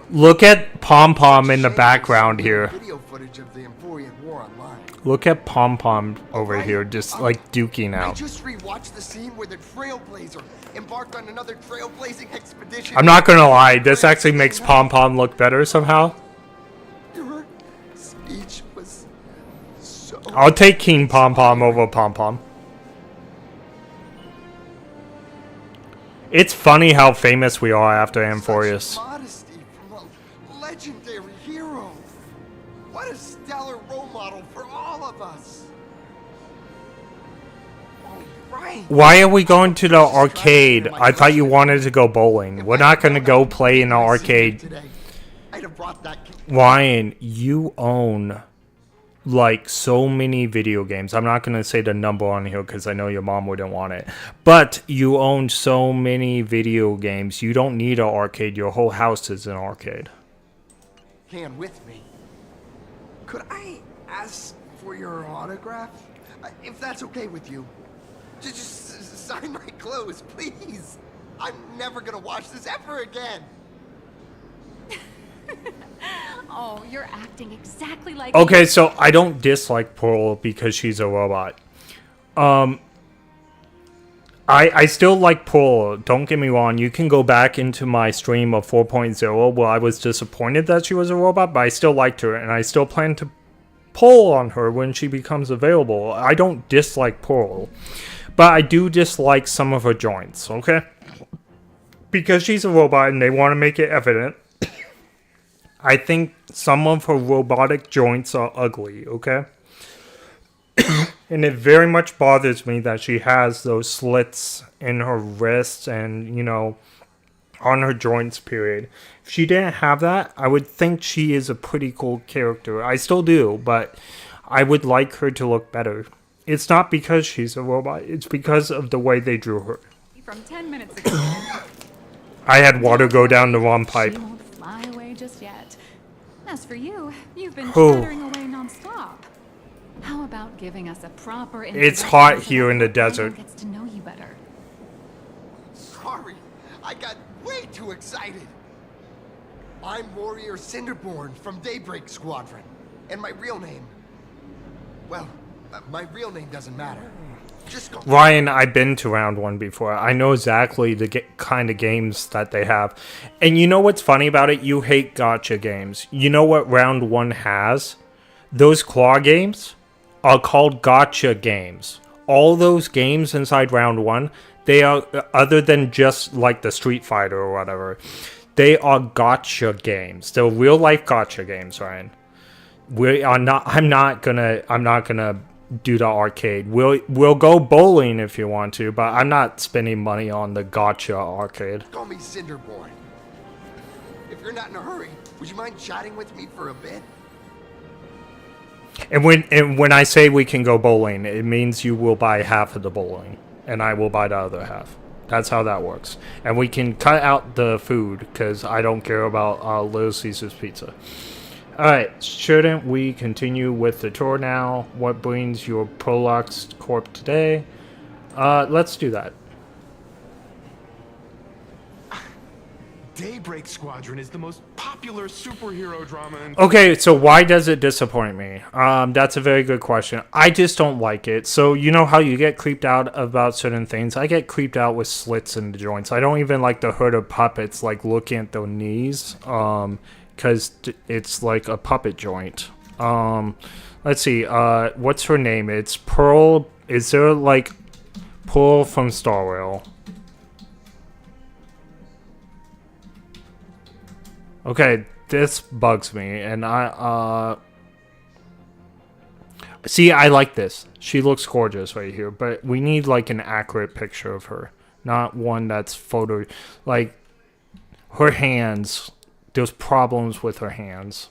Look at Pom Pom in the background here. Video footage of the Emphorian War online. Look at Pom Pom over here, just like duking I out. just rewatched the scene where the Trailblazer embarked on another trailblazing expedition. I'm not gonna lie, this actually makes Pom Pom look better somehow. Your speech was so... I'll take King Pom Pom over Pom Pom. It's funny how famous we are after Amphorius. Legendary hero. What a stellar role model for all of us. Right. Why are we going to the arcade? I thought you wanted to go bowling. We're not going to go play in the arcade. Ryan, you own like so many video games. I'm not going to say the number on here because I know your mom wouldn't want it. But you own so many video games. You don't need an arcade. Your whole house is an arcade. Hand with me. Could I ask for your autograph? If that's okay with you. Just sign my clothes, please. I'm never gonna watch this ever again. Oh, you're acting exactly like... Okay, so I don't dislike Pearl because she's a robot. I still like Pearl, don't get me wrong. You can go back into my stream of 4.0 where I was disappointed that she was a robot, but I still liked her, and I still plan to pull on her when she becomes available. I don't dislike Pearl, but I do dislike some of her joints, okay? Because she's a robot and they want to make it evident. I think some of her robotic joints are ugly, okay? And it very much bothers me that she has those slits in her wrists and, you know, on her joints, period. If she didn't have that, I would think she is a pretty cool character. I still do, but I would like her to look better. It's not because she's a robot. It's because of the way they drew her. From 10 minutes ago. I had water go down the wrong pipe. She won't fly away just yet. As for you, you've been chattering away nonstop. How about giving us a proper It's hot here in the desert. Gets to know you better. Sorry, I got way too excited. I'm Warrior Cinderborn from Daybreak Squadron, and my real name, well, my real name doesn't matter. Just go. Ryan, I've been to round 1 before. I know exactly the kind of games that they have. And you know what's funny about it? You hate gacha games. You know what round 1 has? Those claw games are called gacha games. All those games inside round 1, they are, other than just like the Street Fighter or whatever, they are gacha games. They're real life gacha games, Ryan. I'm not gonna do the arcade. We'll go bowling if you want to, but I'm not spending money on the gacha arcade. Call me Cinderboy. If you're not in a hurry, would you mind chatting with me for a bit? And when I say we can go bowling, it means you will buy half of the bowling, and I will buy the other half. That's how that works. And we can cut out the food, because I don't care about Little Caesar's Pizza. Alright, shouldn't we continue with the tour now? What brings your Prolux Corp today? Let's do that. Daybreak Squadron is the most popular superhero drama in... Okay, so why does it disappoint me? That's a very good question. I just don't like it. So you know how you get creeped out about certain things? I get creeped out with slits in the joints. I don't even like the hood of puppets, like looking at their knees. Because it's like a puppet joint. Let's see. What's her name? It's Pearl. Is there like Pearl from Starrail? Okay, this bugs me, and see, I like this. She looks gorgeous right here, but we need like an accurate picture of her, not one that's photo. Like her hands. There's problems with her hands.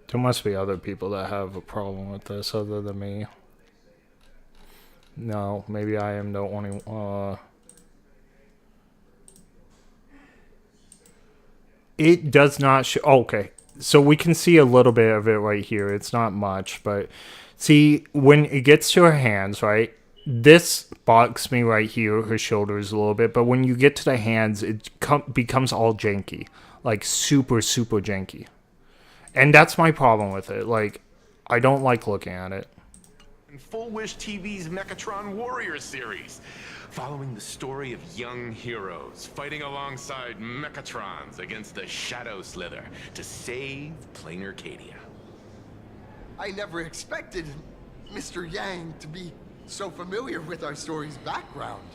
There must be other people that have a problem with this other than me. No, maybe I am the only it does not show. Okay, so we can see a little bit of it right here. It's not much, but see, when it gets to her hands, right? This bogs me right here, her shoulders a little bit. But when you get to the hands, it becomes all janky. Like, super, super janky. And that's my problem with it. Like, I don't like looking at it. Full Wish TV's Mechatron Warrior series, following the story of young heroes fighting alongside Mechatrons against the Shadow Slither to save plain Arcadia. I never expected Mr. Yang to be so familiar with our story's background.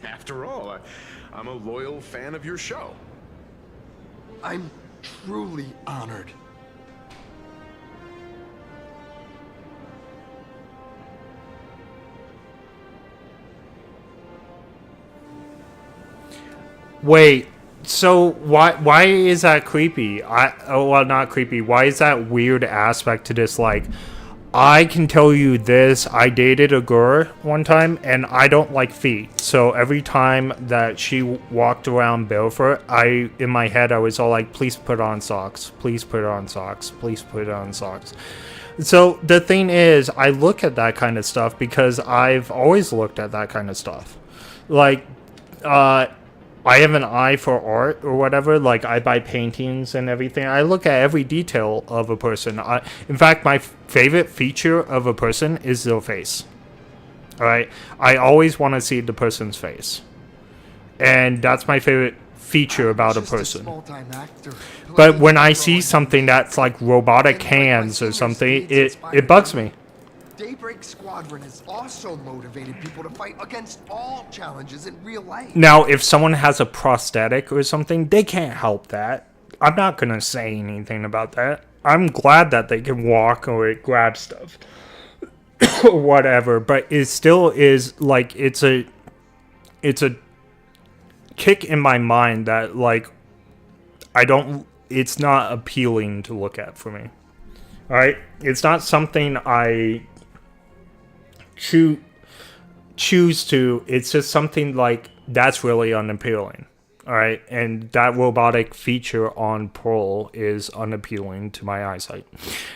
After all, I'm a loyal fan of your show. I'm truly honored. Wait, so why is that creepy? Well, not creepy. Why is that weird aspect to this? Like, I can tell you this. I dated a girl one time, and I don't like feet. So every time that she walked around barefoot, in my head, I was all like, please put on socks. Please put on socks. Please put on socks. So the thing is, I look at that kind of stuff because I've always looked at that kind of stuff. Like, I have an eye for art or whatever. Like, I buy paintings and everything. I look at every detail of a person. In fact, my favorite feature of a person is their face. All right? I always want to see the person's face. And that's my favorite feature about a person. But when I see something that's like robotic hands or something, it bugs me. Daybreak Squadron has also motivated people to fight against all challenges in real life. Now, if someone has a prosthetic or something, they can't help that. I'm not going to say anything about that. I'm glad that they can walk or grab stuff or whatever, but it still is like it's a kick in my mind that like it's not appealing to look at for me. All right? It's not something I choose to. It's just something like that's really unappealing. Alright, and that robotic feature on Pearl is unappealing to my eyesight.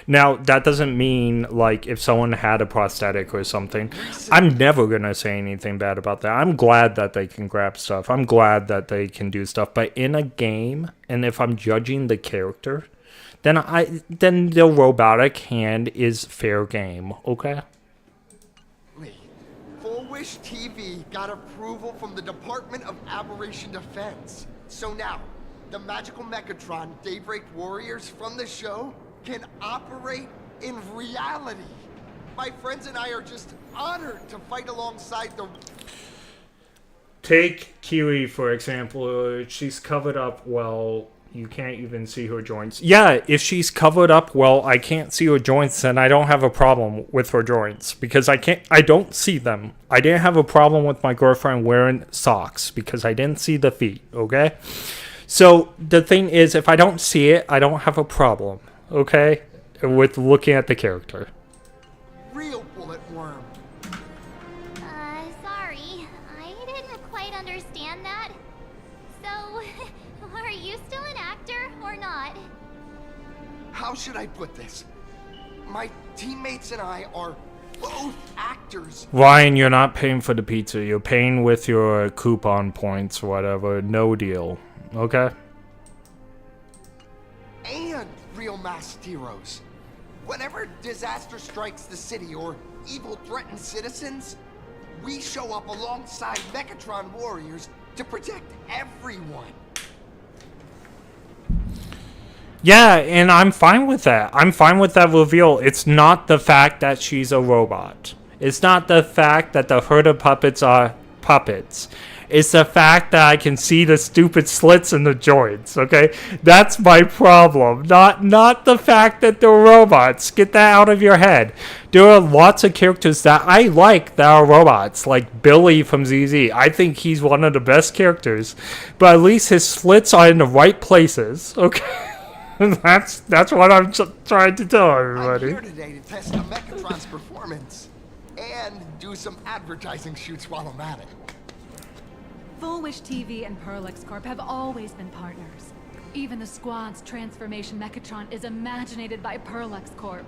Now, that doesn't mean, like, if someone had a prosthetic or something, I'm never gonna say anything bad about that. I'm glad that they can grab stuff. I'm glad that they can do stuff. But in a game, and if I'm judging the character, then the robotic hand is fair game, okay? Full Wish TV got approval from the Department of Aberration Defense. So now, the magical Mechatron Daybreak Warriors from the show can operate in reality. My friends and I are just honored to fight alongside the... Take Kiwi, for example. She's covered up well. You can't even see her joints. Yeah, if she's covered up well, I can't see her joints, then I don't have a problem with her joints because I don't see them. I didn't have a problem with my girlfriend wearing socks because I didn't see the feet, okay? So the thing is, if I don't see it, I don't have a problem, okay? With looking at the character. Real bullet worm. Sorry. I didn't quite understand that. So, are you still an actor or not? How should I put this? My teammates and I are both actors. Ryan, you're not paying for the pizza. You're paying with your coupon points or whatever. No deal. Okay? And real masked heroes. Whenever disaster strikes the city or evil threatens citizens, we show up alongside Mechatron warriors to protect everyone. Yeah, and I'm fine with that. I'm fine with that reveal. It's not the fact that she's a robot. It's not the fact that the herder puppets are puppets. It's the fact that I can see the stupid slits in the joints, okay? That's my problem. Not the fact that they're robots. Get that out of your head. There are lots of characters that I like that are robots, like Billy from ZZ. I think he's one of the best characters. But at least his slits are in the right places, okay? That's what I'm trying to tell everybody. I'm here today to test the Mechatron's performance and do some advertising shoots while I'm at it. Full Wish TV and Perlex Corp have always been partners. Even the squad's transformation Mechatron is imaginated by Perlex Corp.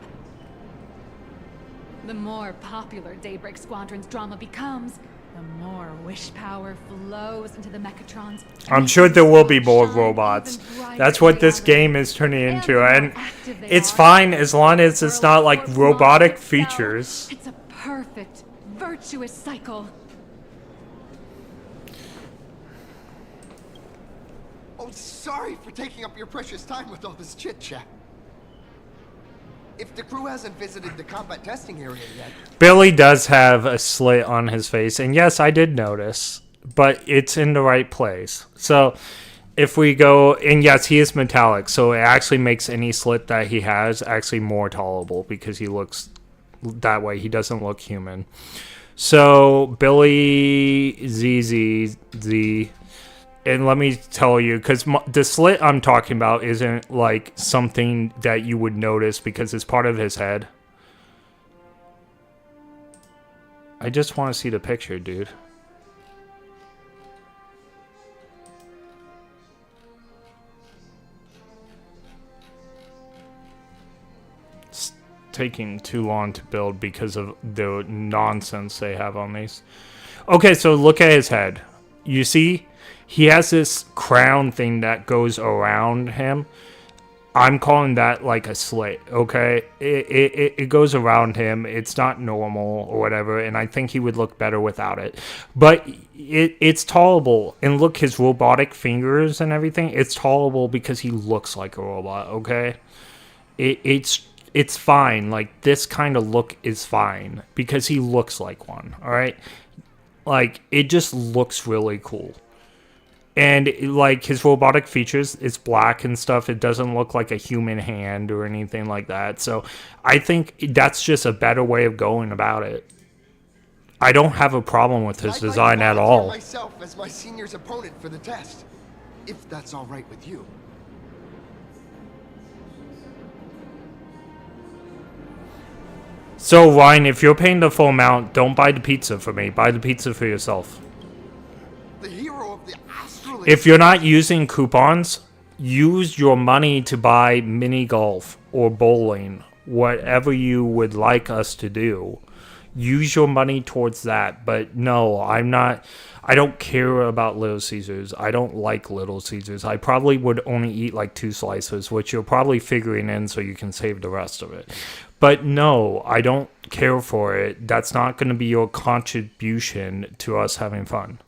The more popular Daybreak Squadron's drama becomes, the more wish power flows into the Mechatrons. I'm sure there will be more robots. That's what this game is turning into, and it's fine as long as it's not like robotic features. It's a perfect, virtuous cycle. Oh, sorry for taking up your precious time with all this chit-chat. If the crew hasn't visited the combat testing area yet... Billy does have a slit on his face, and yes, I did notice, but it's in the right place. So, if we go... And yes, he is metallic, so it actually makes any slit that he has actually more tolerable, because he looks that way. He doesn't look human. So, Billy, ZZ, and let me tell you, because the slit I'm talking about isn't like something that you would notice because it's part of his head. I just want to see the picture, dude. It's taking too long to build because of the nonsense they have on these. Okay, so look at his head. You see? He has this crown thing that goes around him. I'm calling that like a slit, okay? It goes around him. It's not normal or whatever, and I think he would look better without it. But it's tolerable. And look, his robotic fingers and everything, it's tolerable because he looks like a robot, okay? It's fine. Like, this kind of look is fine because he looks like one, alright? Like, it just looks really cool. And, like, his robotic features, it's black and stuff. It doesn't look like a human hand or anything like that. So, I think that's just a better way of going about it. I don't have a problem with his design at all. Myself as my senior's opponent for the test, if that's all right with you. So, Ryan, if you're paying the full amount, don't buy the pizza for me. Buy the pizza for yourself. the hero of the Astral. If you're not using coupons, use your money to buy mini golf or bowling, whatever you would like us to do. Use your money towards that. But no, I don't care about Little Caesars. I don't like Little Caesars. I probably would only eat like 2 slices, which you're probably figuring in so you can save the rest of it. But no, I don't care for it. That's not going to be your contribution to us having fun.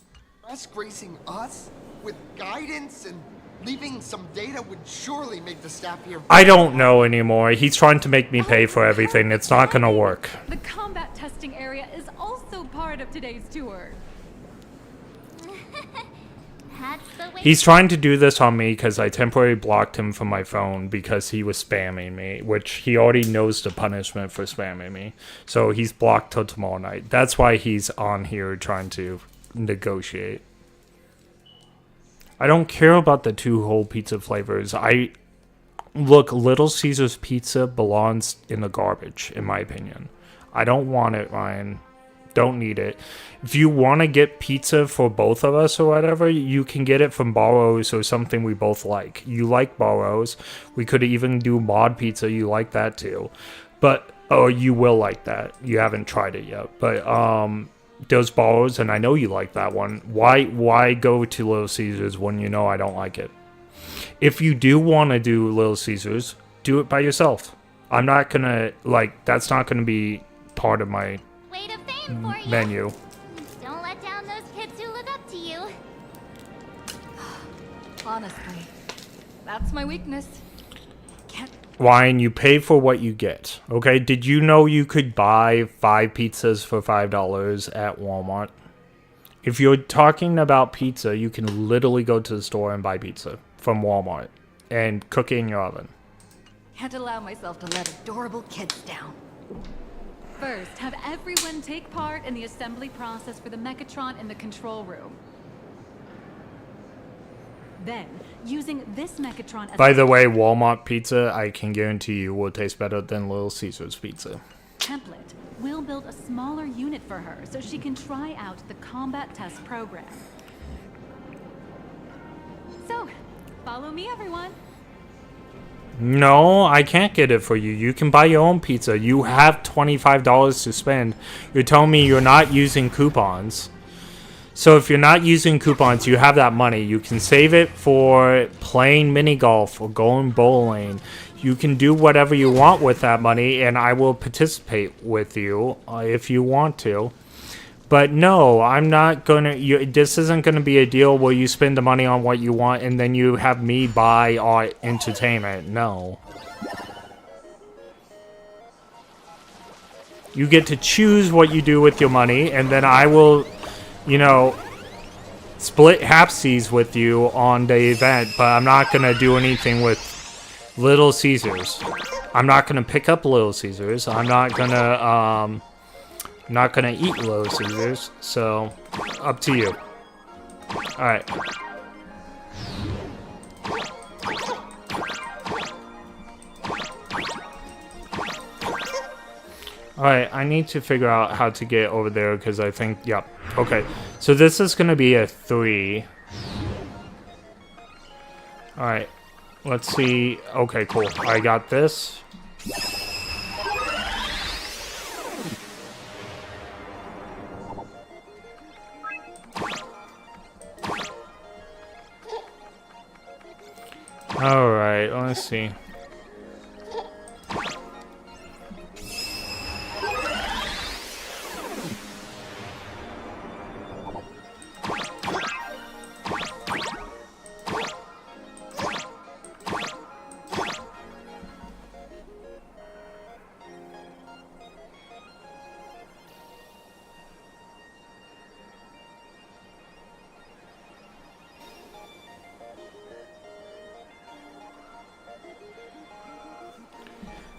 Us gracing us with guidance and leaving some data would surely make the staff here. I don't know anymore. He's trying to make me pay for everything. It's not going to work. The combat testing area is also part of today's tour. That's the way. He's trying to do this on me because I temporarily blocked him from my phone because he was spamming me, which he already knows the punishment for spamming me. So he's blocked till tomorrow night. That's why he's on here trying to negotiate. I don't care about the 2 whole pizza flavors. Look, Little Caesars pizza belongs in the garbage, in my opinion. I don't want it, Ryan. Don't need it. If you want to get pizza for both of us or whatever, you can get it from Barrows or something we both like. You like Barrows. We could even do mod pizza. You like that too. But, oh, you will like that. You haven't tried it yet. But, those Barrows, and I know you like that one. Why go to Little Caesars when you know I don't like it? If you do want to do Little Caesars, do it by yourself. I'm not gonna, like, that's not gonna be part of my menu. Don't let down those kids who look up to you. Honestly, that's my weakness. Ryan, you pay for what you get. Okay, did you know you could buy 5 pizzas for $5 at Walmart? If you're talking about pizza, you can literally go to the store and buy pizza from Walmart and cook it in your oven. Can't allow myself to let adorable kids down. First, have everyone take part in the assembly process for the Mechatron in the control room. Then, using this Mechatron as By the way, Walmart pizza, I can guarantee you, will taste better than Little Caesars pizza. template, we'll build a smaller unit for her so she can try out the combat test program. So, follow me, everyone. No, I can't get it for you. You can buy your own pizza. You have $25 to spend. You're telling me you're not using coupons. So if you're not using coupons, you have that money. You can save it for playing mini golf or going bowling. You can do whatever you want with that money, and I will participate with you if you want to. But no, I'm not going to... This isn't going to be a deal where you spend the money on what you want and then you have me buy our entertainment. No. You get to choose what you do with your money, and then I will... you know, split halfsies with you on the event, but I'm not going to do anything with Little Caesars. I'm not going to pick up Little Caesars. I'm not going to eat Little Caesars. So, up to you. Alright. Alright, I need to figure out how to get over there because I think, yep. Okay, so this is going to be a 3. Alright, let's see. Okay, cool. I got this. Alright, let's see.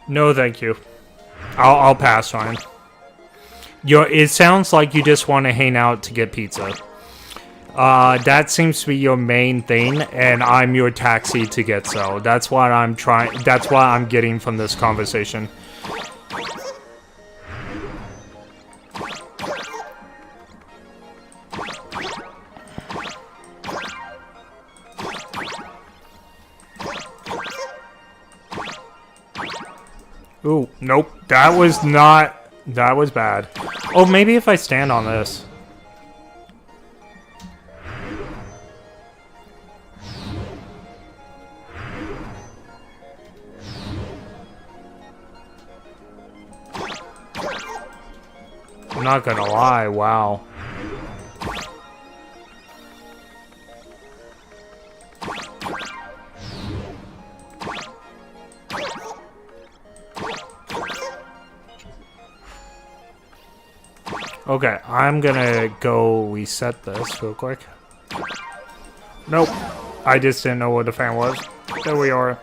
No, thank you. I'll pass on. It sounds like you just want to hang out to get pizza. That seems to be your main thing, and I'm your taxi to get so. That's what I'm trying. That's what I'm getting from this conversation. Ooh, nope. That was not... That was bad. Oh, maybe if I stand on this. I'm not gonna lie, wow. Okay, I'm gonna go reset this real quick. Nope. I just didn't know what the fan was. There we are.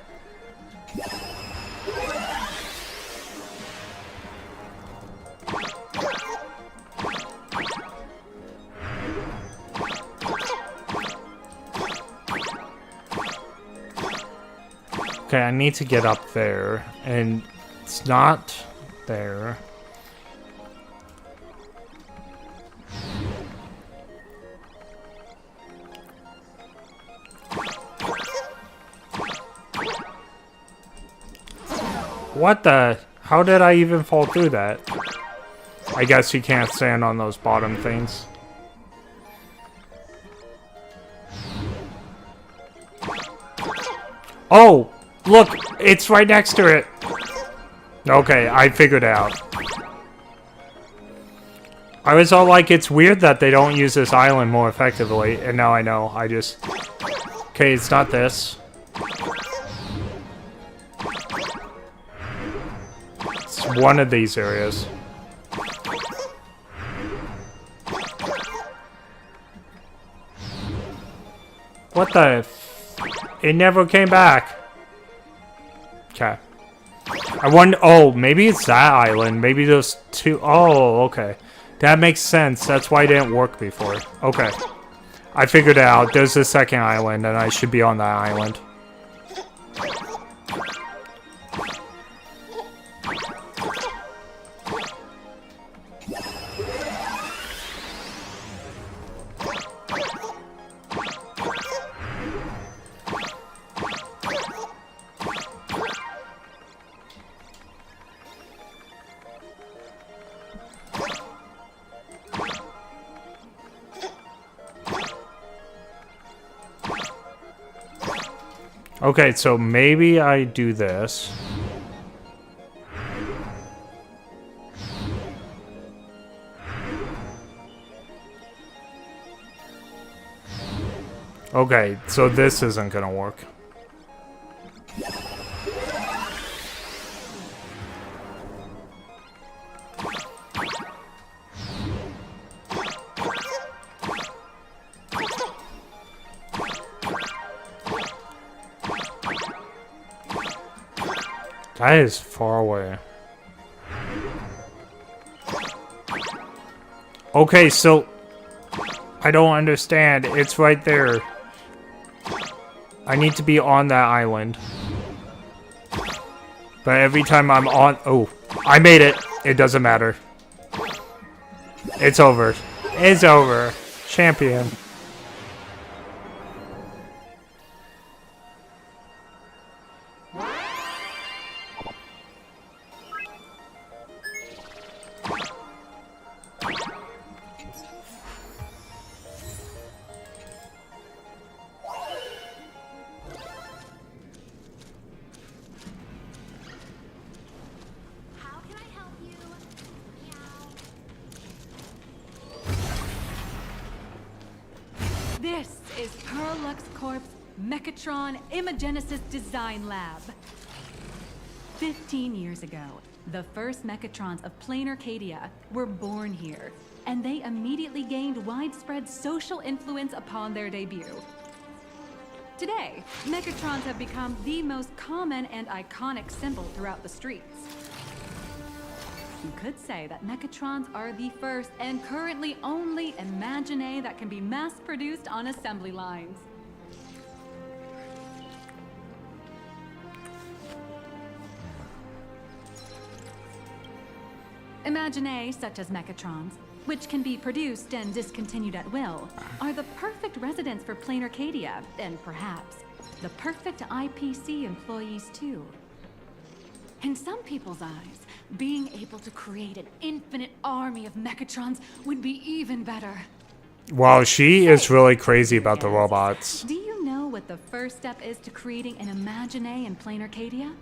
Okay, I need to get up there, and it's not there. What the? How did I even fall through that? I guess you can't stand on those bottom things. Oh! Look! It's right next to it! Okay, I figured it out. I was all like, it's weird that they don't use this island more effectively, and now I know. I just... Okay, it's not this. It's one of these areas. What the... It never came back. Okay. I wonder... Oh, maybe it's that island. Maybe those two... Oh, okay. That makes sense. That's why it didn't work before. Okay. I figured it out. There's a second island, and I should be on that island. Okay, so maybe I do this. Okay, so this isn't gonna work. That is far away. Okay, so... I don't understand. It's right there. I need to be on that island. But every time I'm on... Oh, I made it. It doesn't matter. It's over. It's over. Champion. This is Perlux Corp's Mechatron Imagenesis Design Lab. 15 years ago, the first Mechatrons of plain Arcadia were born here, and they immediately gained widespread social influence upon their debut. Today, Mechatrons have become the most common and iconic symbol throughout the streets. You could say that Mechatrons are the first and currently only Imagine that can be mass-produced on assembly lines. Imagine such as Mechatrons, which can be produced and discontinued at will, are the perfect residents for plain Arcadia, and perhaps the perfect IPC employees too. In some people's eyes, being able to create an infinite army of Mechatrons would be even better. Wow, she is really crazy about the robots. Do you know what the first step is to creating an Imagine in plain Arcadia?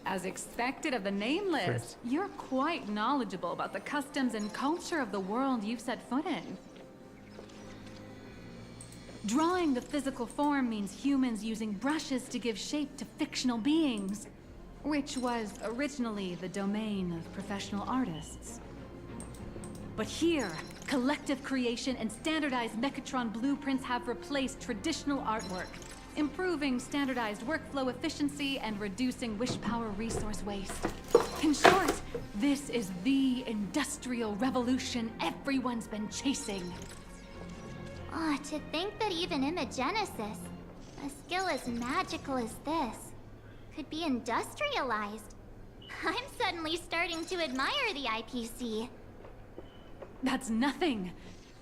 As expected of the name list, you're quite knowledgeable about the customs and culture of the world you've set foot in. Drawing the physical form means humans using brushes to give shape to fictional beings, which was originally the domain of professional artists. But here, collective creation and standardized Mechatron blueprints have replaced traditional artwork, improving standardized workflow efficiency and reducing wish power resource waste. In short, this is the industrial revolution everyone's been chasing. Oh, to think that even Imagenesis, a skill as magical as this, could be industrialized. I'm suddenly starting to admire the IPC. That's nothing.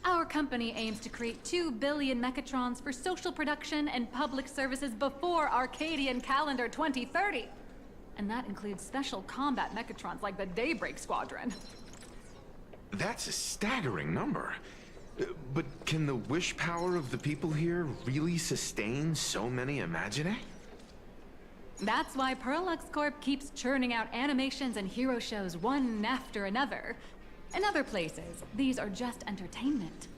Our company aims to create 2 billion Mechatrons for social production and public services before Arcadian calendar 2030. And that includes special combat Mechatrons like the Daybreak Squadron. That's a staggering number. But can the wish power of the people here really sustain so many Imagine? That's why Perlux Corp keeps churning out animations and hero shows one after another. In other places, these are just entertainment.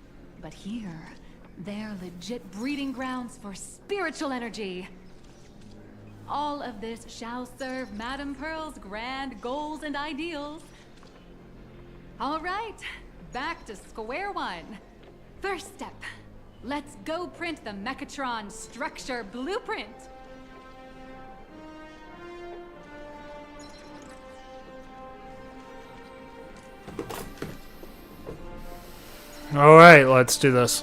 But here, they're legit breeding grounds for spiritual energy. All of this shall serve Madame Pearl's grand goals and ideals. All right, back to square one. First step, let's go print the Mechatron structure blueprint. Alright, let's do this.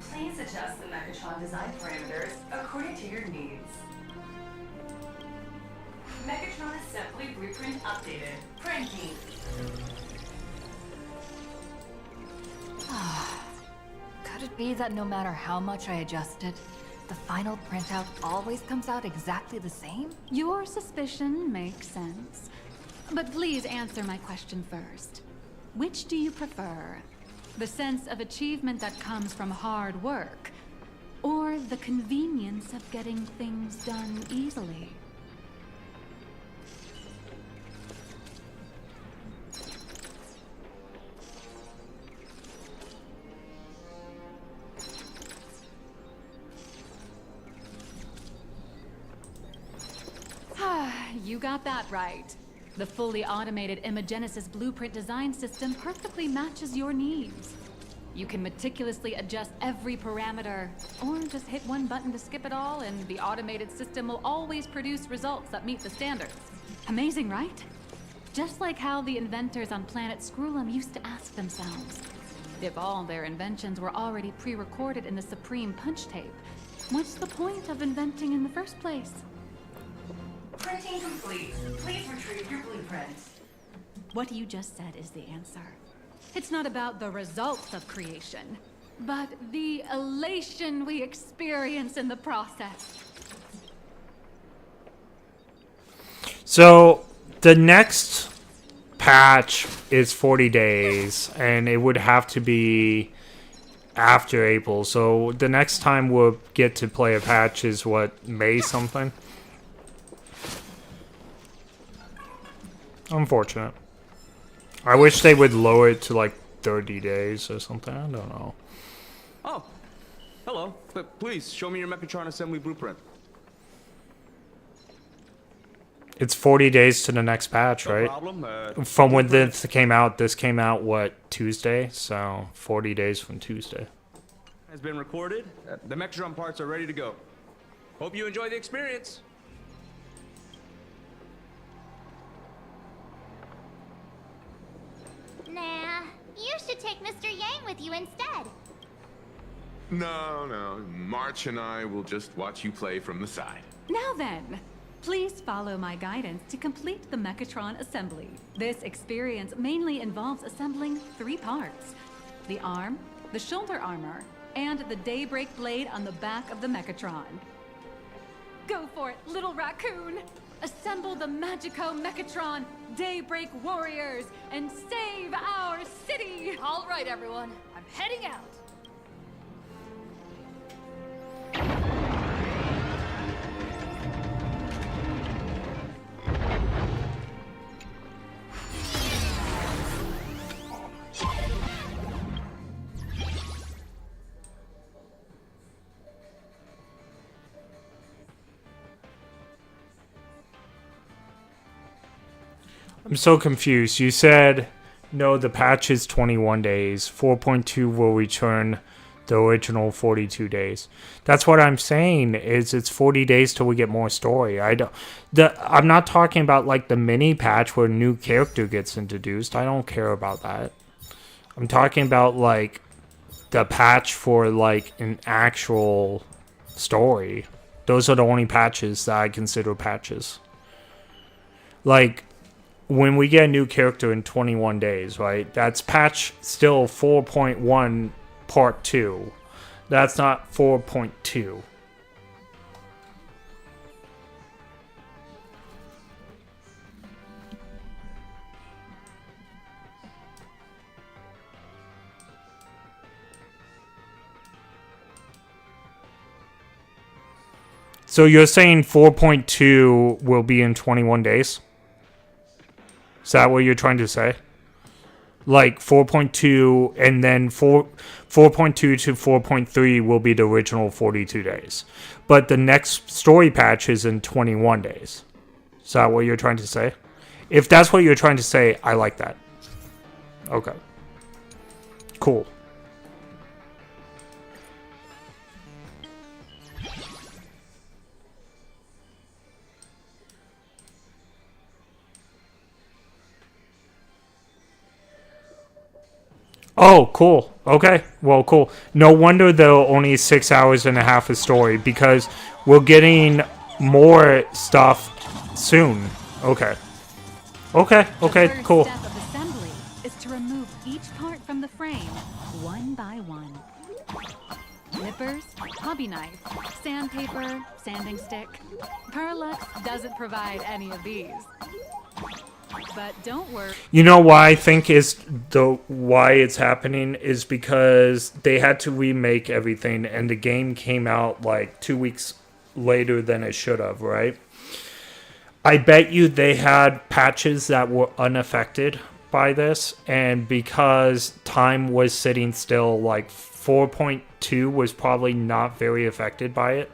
Please adjust the Mechatron design parameters according to your needs. Mechatron assembly blueprint updated. Printing. Could it be that no matter how much I adjust it, the final printout always comes out exactly the same? Your suspicion makes sense. But please answer my question first. Which do you prefer? The sense of achievement that comes from hard work, or the convenience of getting things done easily? You got that right. The fully automated Imagenesis blueprint design system perfectly matches your needs. You can meticulously adjust every parameter, or just hit one button to skip it all, and the automated system will always produce results that meet the standards. Amazing, right? Just like how the inventors on planet Scrulum used to ask themselves, if all their inventions were already pre-recorded in the Supreme Punch Tape, what's the point of inventing in the first place? Printing complete. Please retrieve your blueprint. What you just said is the answer. It's not about the results of creation, but the elation we experience in the process. So, the next patch is 40 days, and it would have to be after April. So, the next time we'll get to play a patch is what, May something? Unfortunate. I wish they would lower it to like 30 days or something. I don't know. Oh, hello. Please show me your Mechatron assembly blueprint. It's 40 days to the next patch, right? No problem. From when this came out, what, Tuesday? So 40 days from Tuesday. Has been recorded. The Mechatron parts are ready to go. Hope you enjoy the experience. Nah, you should take Mr. Yang with you instead. No. March and I will just watch you play from the side. Now then, Please follow my guidance to complete the Mechatron assembly. This experience mainly involves assembling 3 parts: the arm, the shoulder armor, and the Daybreak blade on the back of the Mechatron. Go for it, little raccoon! Assemble the Magico Mechatron Daybreak Warriors and save our city! All right, everyone. I'm heading out. I'm so confused. You said, no, the patch is 21 days. 4.2 will return the original 42 days. That's what I'm saying, is it's 40 days till we get more story. I'm not talking about like the mini patch where a new character gets introduced. I don't care about that. I'm talking about like the patch for like an actual story. Those are the only patches that I consider patches. Like, when we get a new character in 21 days, right? That's patch still 4.1 part 2. That's not 4.2. So you're saying 4.2 will be in 21 days? Is that what you're trying to say? Like 4.2 and then 4.2 to 4.3 will be the original 42 days. But the next story patch is in 21 days. Is that what you're trying to say? If that's what you're trying to say, I like that. Okay. Cool. Oh, cool. Okay. Well, cool. No wonder though only 6 hours and a half of story, because we're getting more stuff soon. Okay. Okay. Okay. Cool. The first step of assembly is to remove each part from the frame, one by one. Nippers, hobby knife, sandpaper, sanding stick. Parallax doesn't provide any of these. But don't worry. You know why I think why it's happening is because they had to remake everything, and the game came out like 2 weeks later than it should have, right? I bet you they had patches that were unaffected by this, and because time was sitting still, like 4.2 was probably not very affected by it.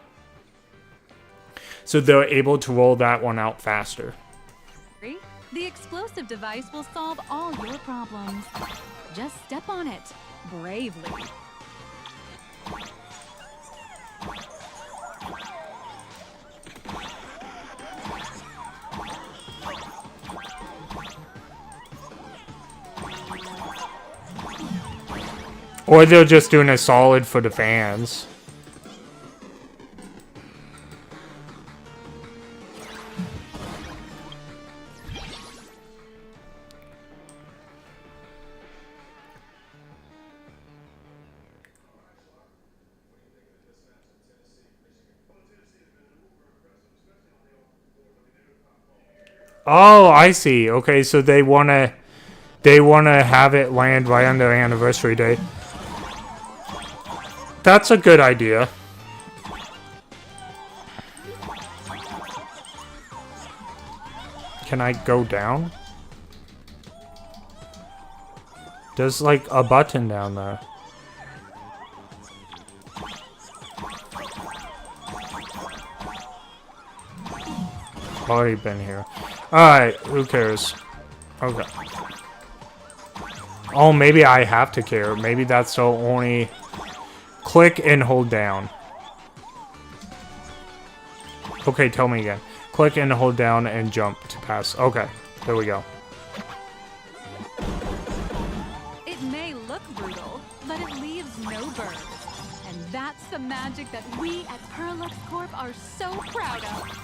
So they're able to roll that one out faster. The explosive device will solve all your problems. Just step on it bravely. Or they're just doing a solid for the fans. Oh, I see. Okay, so they wanna have it land right on their anniversary date. That's a good idea. Can I go down? There's like a button down there. Already been here. Alright, who cares? Okay. Oh, maybe I have to care. Maybe that's the only... Click and hold down. Okay, tell me again. Click and hold down and jump to pass. Okay, there we go. It may look brutal, but it leaves no burns. And that's the magic that we at Parallax Corp are so proud of.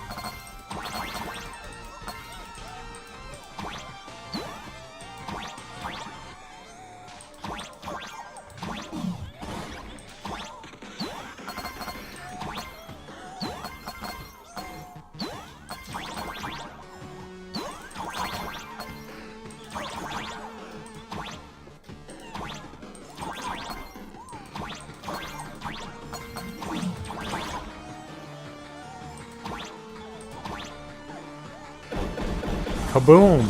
Kaboom!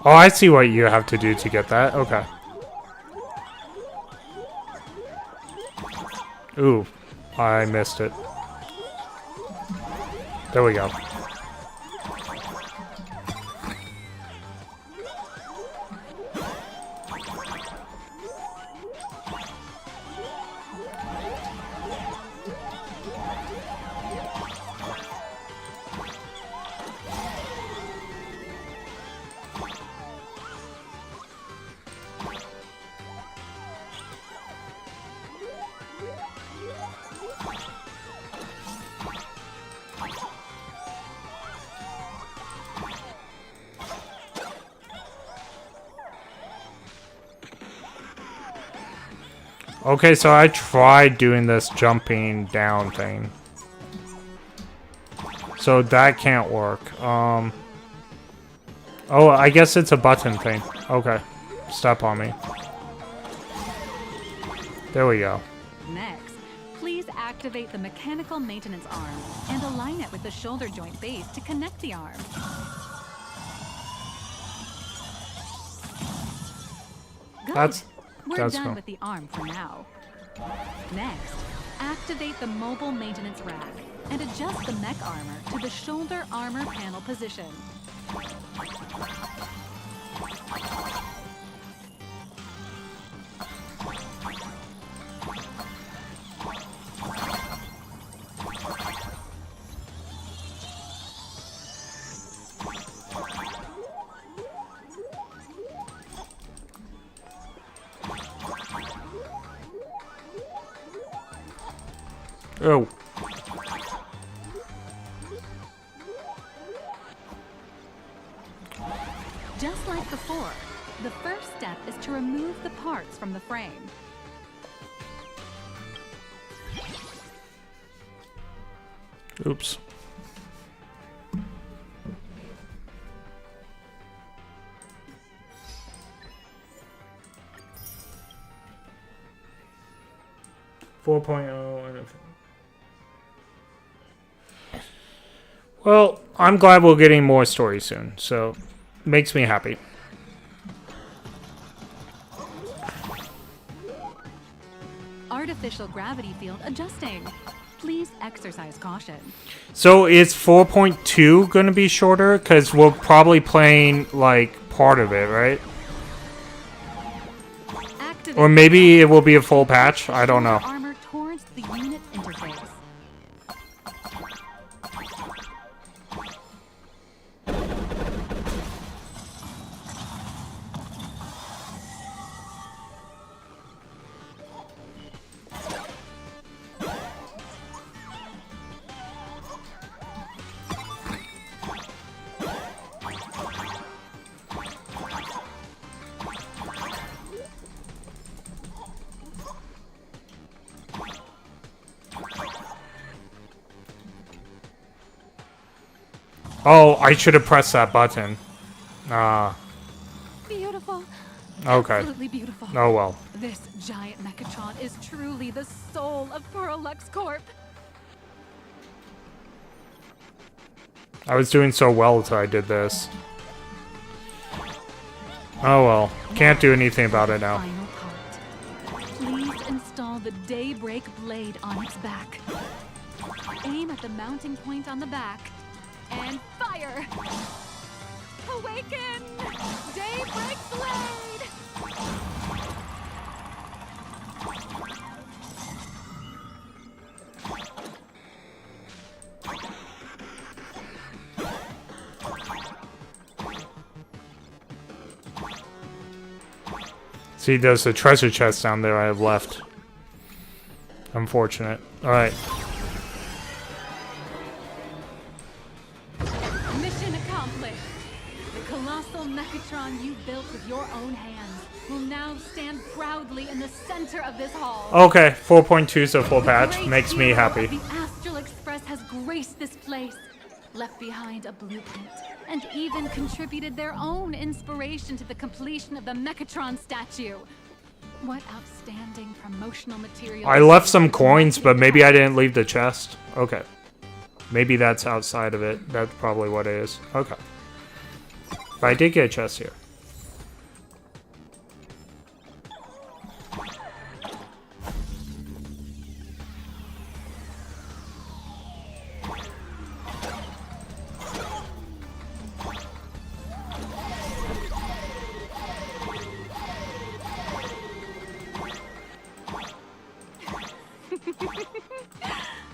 Oh, I see what you have to do to get that. Okay. Ooh, I missed it. There we go. Okay, so I tried doing this jumping down thing. So that can't work. Oh, I guess it's a button thing. Okay. Step on me. There we go. Next, please activate the mechanical maintenance arm and align it with the shoulder joint base to connect the arm. Good. We're done with the arm for now. Next, activate the mobile maintenance rack and adjust the mech armor to the shoulder armor panel position. Oh. Just like before, the first step is to remove the parts from the frame. Oops. Well, I'm glad we're getting more stories soon, so makes me happy. Artificial gravity field adjusting. Please exercise caution. So is 4.2 going to be shorter? Because we're probably playing, like, part of it, right? Activate Or maybe it will be a full patch? I don't know. Armor towards the unit interface. Oh, I should have pressed that button. Beautiful. Okay. Absolutely beautiful. Oh well. This giant Mechatron is truly the soul of Lux Corp. I was doing so well until I did this. Oh well. Can't do anything about it now. Final part. Please install the Daybreak blade on its back. Aim at the mounting point on the back. And fire! Awaken! Daybreak blade! See, there's a treasure chest down there I have left. Unfortunate. Alright. Mission accomplished. The colossal Mechatron you built with your own hands will now stand proudly in the center of this hall. Okay, 4.2 is a full patch. Makes me happy. The Astral Express has graced this place, left behind a blueprint, and even contributed their own inspiration to the completion of the Mechatron statue. What outstanding promotional material. I left some coins, but maybe I didn't leave the chest. Okay. Maybe that's outside of it. That's probably what it is. Okay. But I did get a chest here.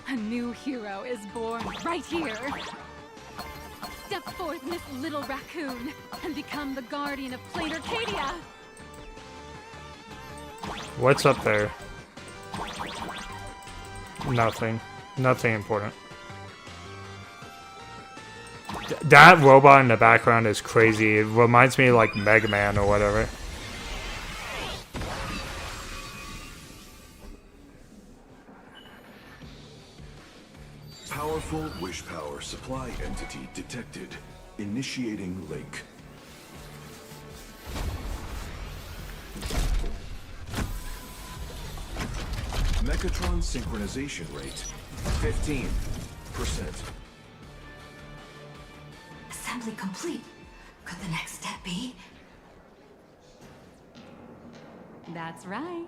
A new hero is born right here. Step forth, Miss Little Raccoon, and become the guardian of Plain Arcadia. What's up there? Nothing. Nothing important. That robot in the background is crazy. It reminds me of like Mega Man or whatever. Powerful wish power supply entity detected. Initiating link. Mechatron synchronization rate 15%. Assembly complete. Could the next step be? That's right.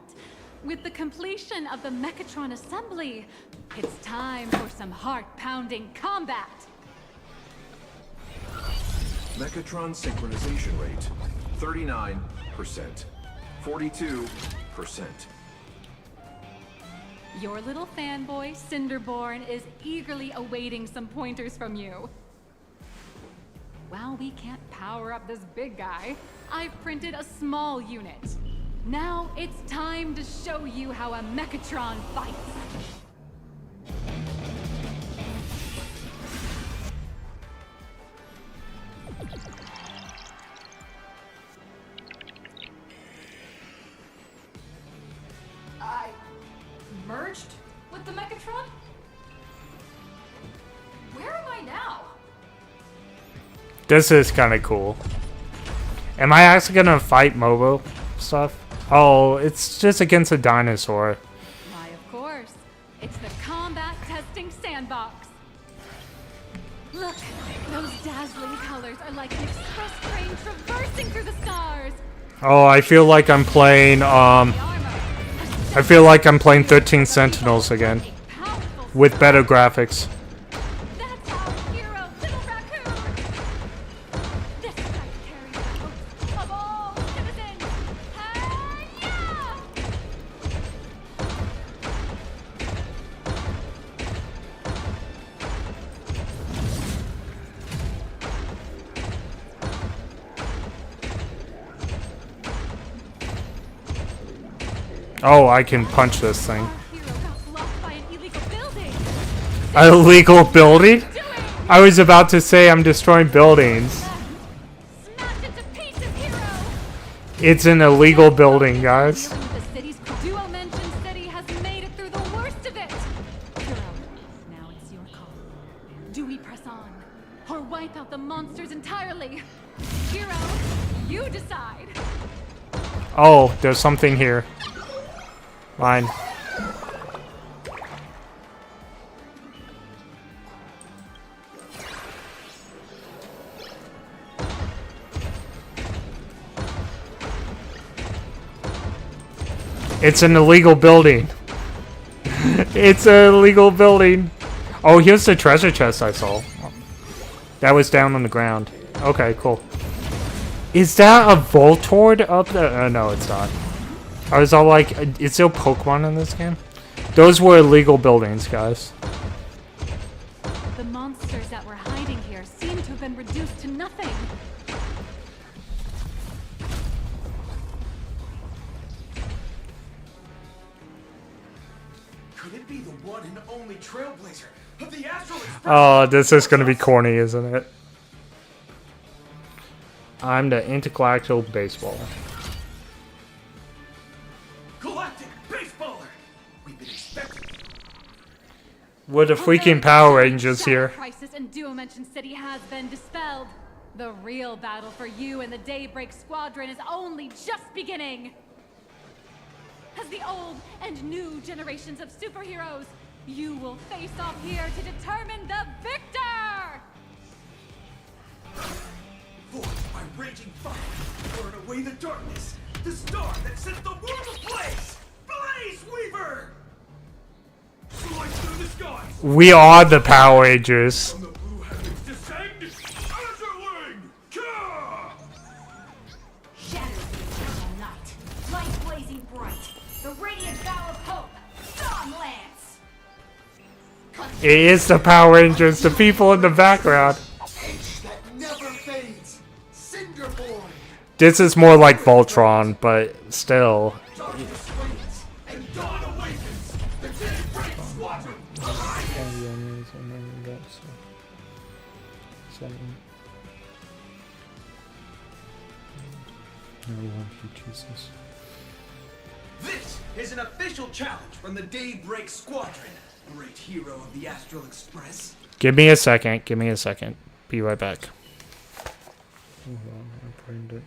With the completion of the Mechatron assembly, it's time for some heart-pounding combat. Mechatron synchronization rate 39%. 42%. Your little fanboy, Cinderborn, is eagerly awaiting some pointers from you. While we can't power up this big guy, I've printed a small unit. Now it's time to show you how a Mechatron fights. I merged with the Mechatron? Where am I now? This is kind of cool. Am I actually gonna fight Mobo stuff? Oh, it's just against a dinosaur. Why, of course. It's the combat testing sandbox. Look, those dazzling colors are like an express train traversing through the stars. Oh, I feel like I'm playing, I feel like I'm playing 13 Sentinels again. With better graphics. That's our hero, Little Raccoon. This guy carries the hopes of all citizens. Hi-ya! Oh, I can punch this thing. Our hero got blocked by an illegal building. A illegal building? I was about to say I'm destroying buildings. Smash it to pieces, hero. It's an illegal building, guys. Dealing with the city's duo-mentioned city has made it through the worst of it. Hero, now it's your call. Do we press on, or wipe out the monsters entirely? Hero, you decide. Oh, there's something here. Fine. It's an illegal building. It's an illegal building. Oh, here's the treasure chest I saw. That was down on the ground. Okay, cool. Is that a Voltorb up there? No, it's not. I was all like, is there Pokemon in this game? Those were illegal buildings, guys. The monsters that were hiding here seem to have been reduced to nothing. Could it be the one and only Trailblazer of the Astral Express? Oh, this is gonna be corny, isn't it? I'm the intergalactic baseballer. Galactic baseballer! We've been expecting. We're the freaking Power Rangers here. Crisis in Duomension City has been dispelled. The real battle for you and the Daybreak Squadron is only just beginning. As the old and new generations of superheroes, you will face off here to determine the victor! Forged by raging fire, burn away the darkness, the star that sets the world ablaze! Blaze Weaver! Slice through the skies! We are the Power Rangers. From the blue heavens descend, Azurling! Ka! Shatters the eternal night, light blazing bright, the radiant vow of hope, Dawn Lance! It is the Power Rangers, the people in the background. Edge that never fades. Cinderborn. This is more like Voltron, but still. Darkness waits, and dawn awakens! The Daybreak Squadron! This is an official challenge from the Daybreak Squadron. Great hero of the Astral Express. Give me a second. Give me a second. Be right back. Hold on, I framed it.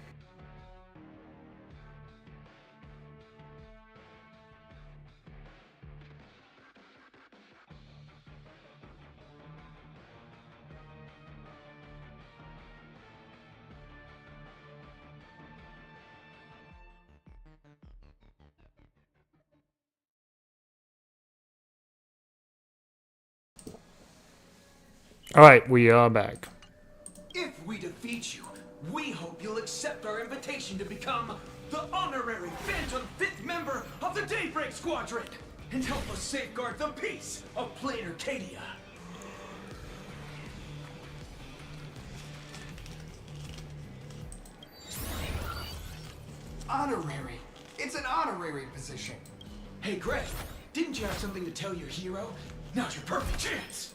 Alright, we are back. If we defeat you, we hope you'll accept our invitation to become the honorary Phantom 5th member of the Daybreak Squadron and help us safeguard the peace of Plain Arcadia. Honorary. It's an honorary position. Hey, Greg, didn't you have something to tell your hero? Now's your perfect chance.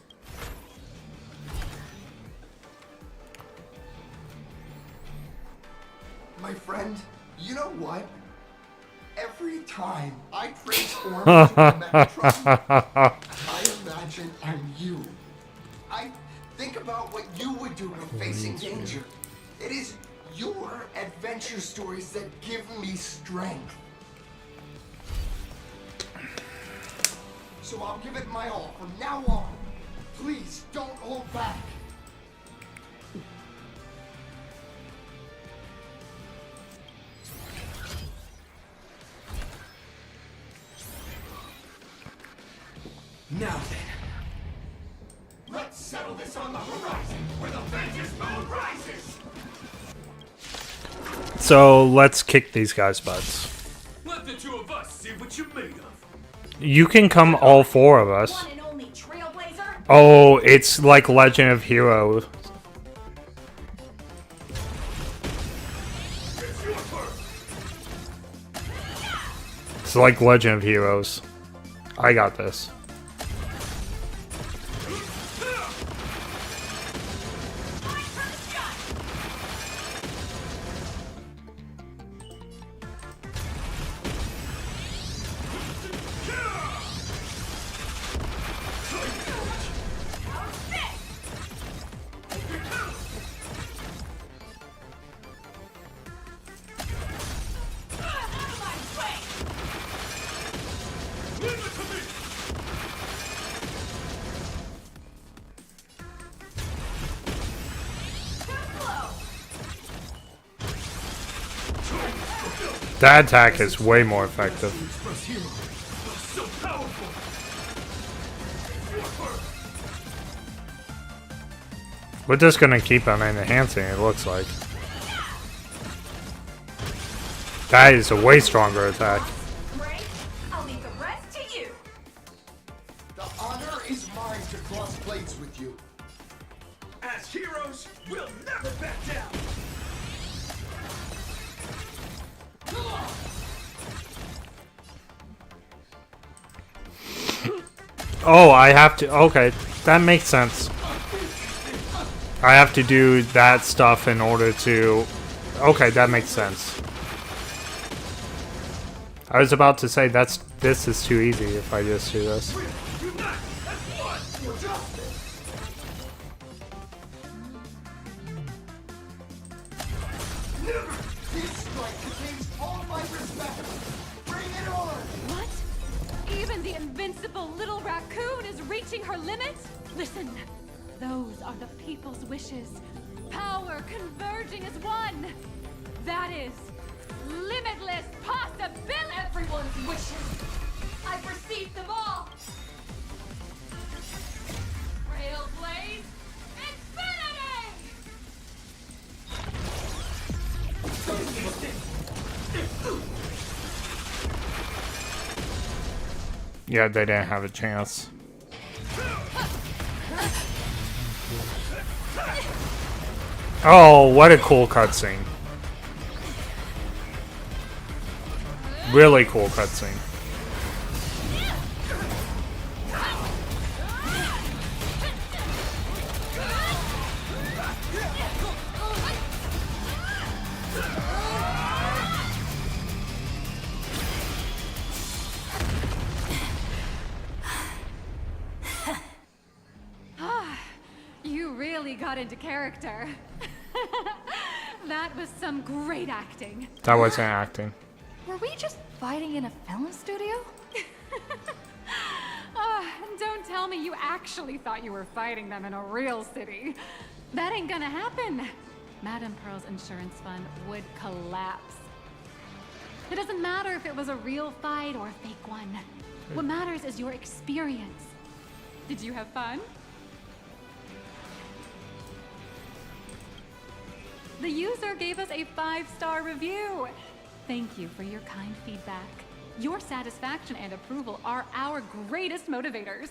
My friend, you know what? Every time I transform into a Megatron, I imagine I'm you. I think about what you would do when facing danger. It is your adventure stories that give me strength. So I'll give it my all from now on. Please don't hold back. Now then, let's settle this on the horizon, where the faintest moon rises! So let's kick these guys' butts. Let the two of us see what you're made of. You can come all four of us. One and only Trailblazer? Oh, it's like Legend of Heroes. It's like Legend of Heroes. I got this. That attack is way more effective. We're just gonna keep on enhancing, it looks like. That is a way stronger attack. I'll leave the rest to you. The honor is mine to cross blades with you. As heroes, we'll never back down. Oh, I have to. Okay, that makes sense. I have to do that stuff in order to Okay, that makes sense. I was about to say this is too easy if I just do this. What? Even the invincible little raccoon is reaching her limits? Listen, those are the people's wishes. Power converging as one. That is limitless possibility. Everyone's wishes. I've received them all. Trailblaze Infinity! Yeah, they didn't have a chance. Oh, what a cool cutscene. Really cool cutscene. You really got into character. That was some great acting. That wasn't acting. Were we just fighting in a film studio? Don't tell me you actually thought you were fighting them in a real city. That ain't gonna happen. Madame Pearl's insurance fund would collapse. It doesn't matter if it was a real fight or a fake one. What matters is your experience. Did you have fun? The user gave us a 5-star review. Thank you for your kind feedback. Your satisfaction and approval are our greatest motivators.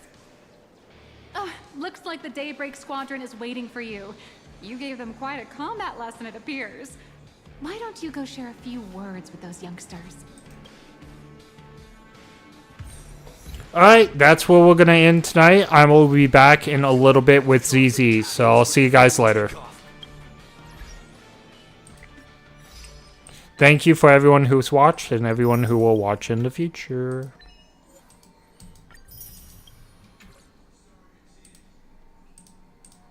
Looks like the Daybreak Squadron is waiting for you. You gave them quite a combat lesson, it appears. Why don't you go share a few words with those youngsters? Alright, that's where we're gonna end tonight. I will be back in a little bit with ZZ, so I'll see you guys later. Thank you for everyone who's watched and everyone who will watch in the future.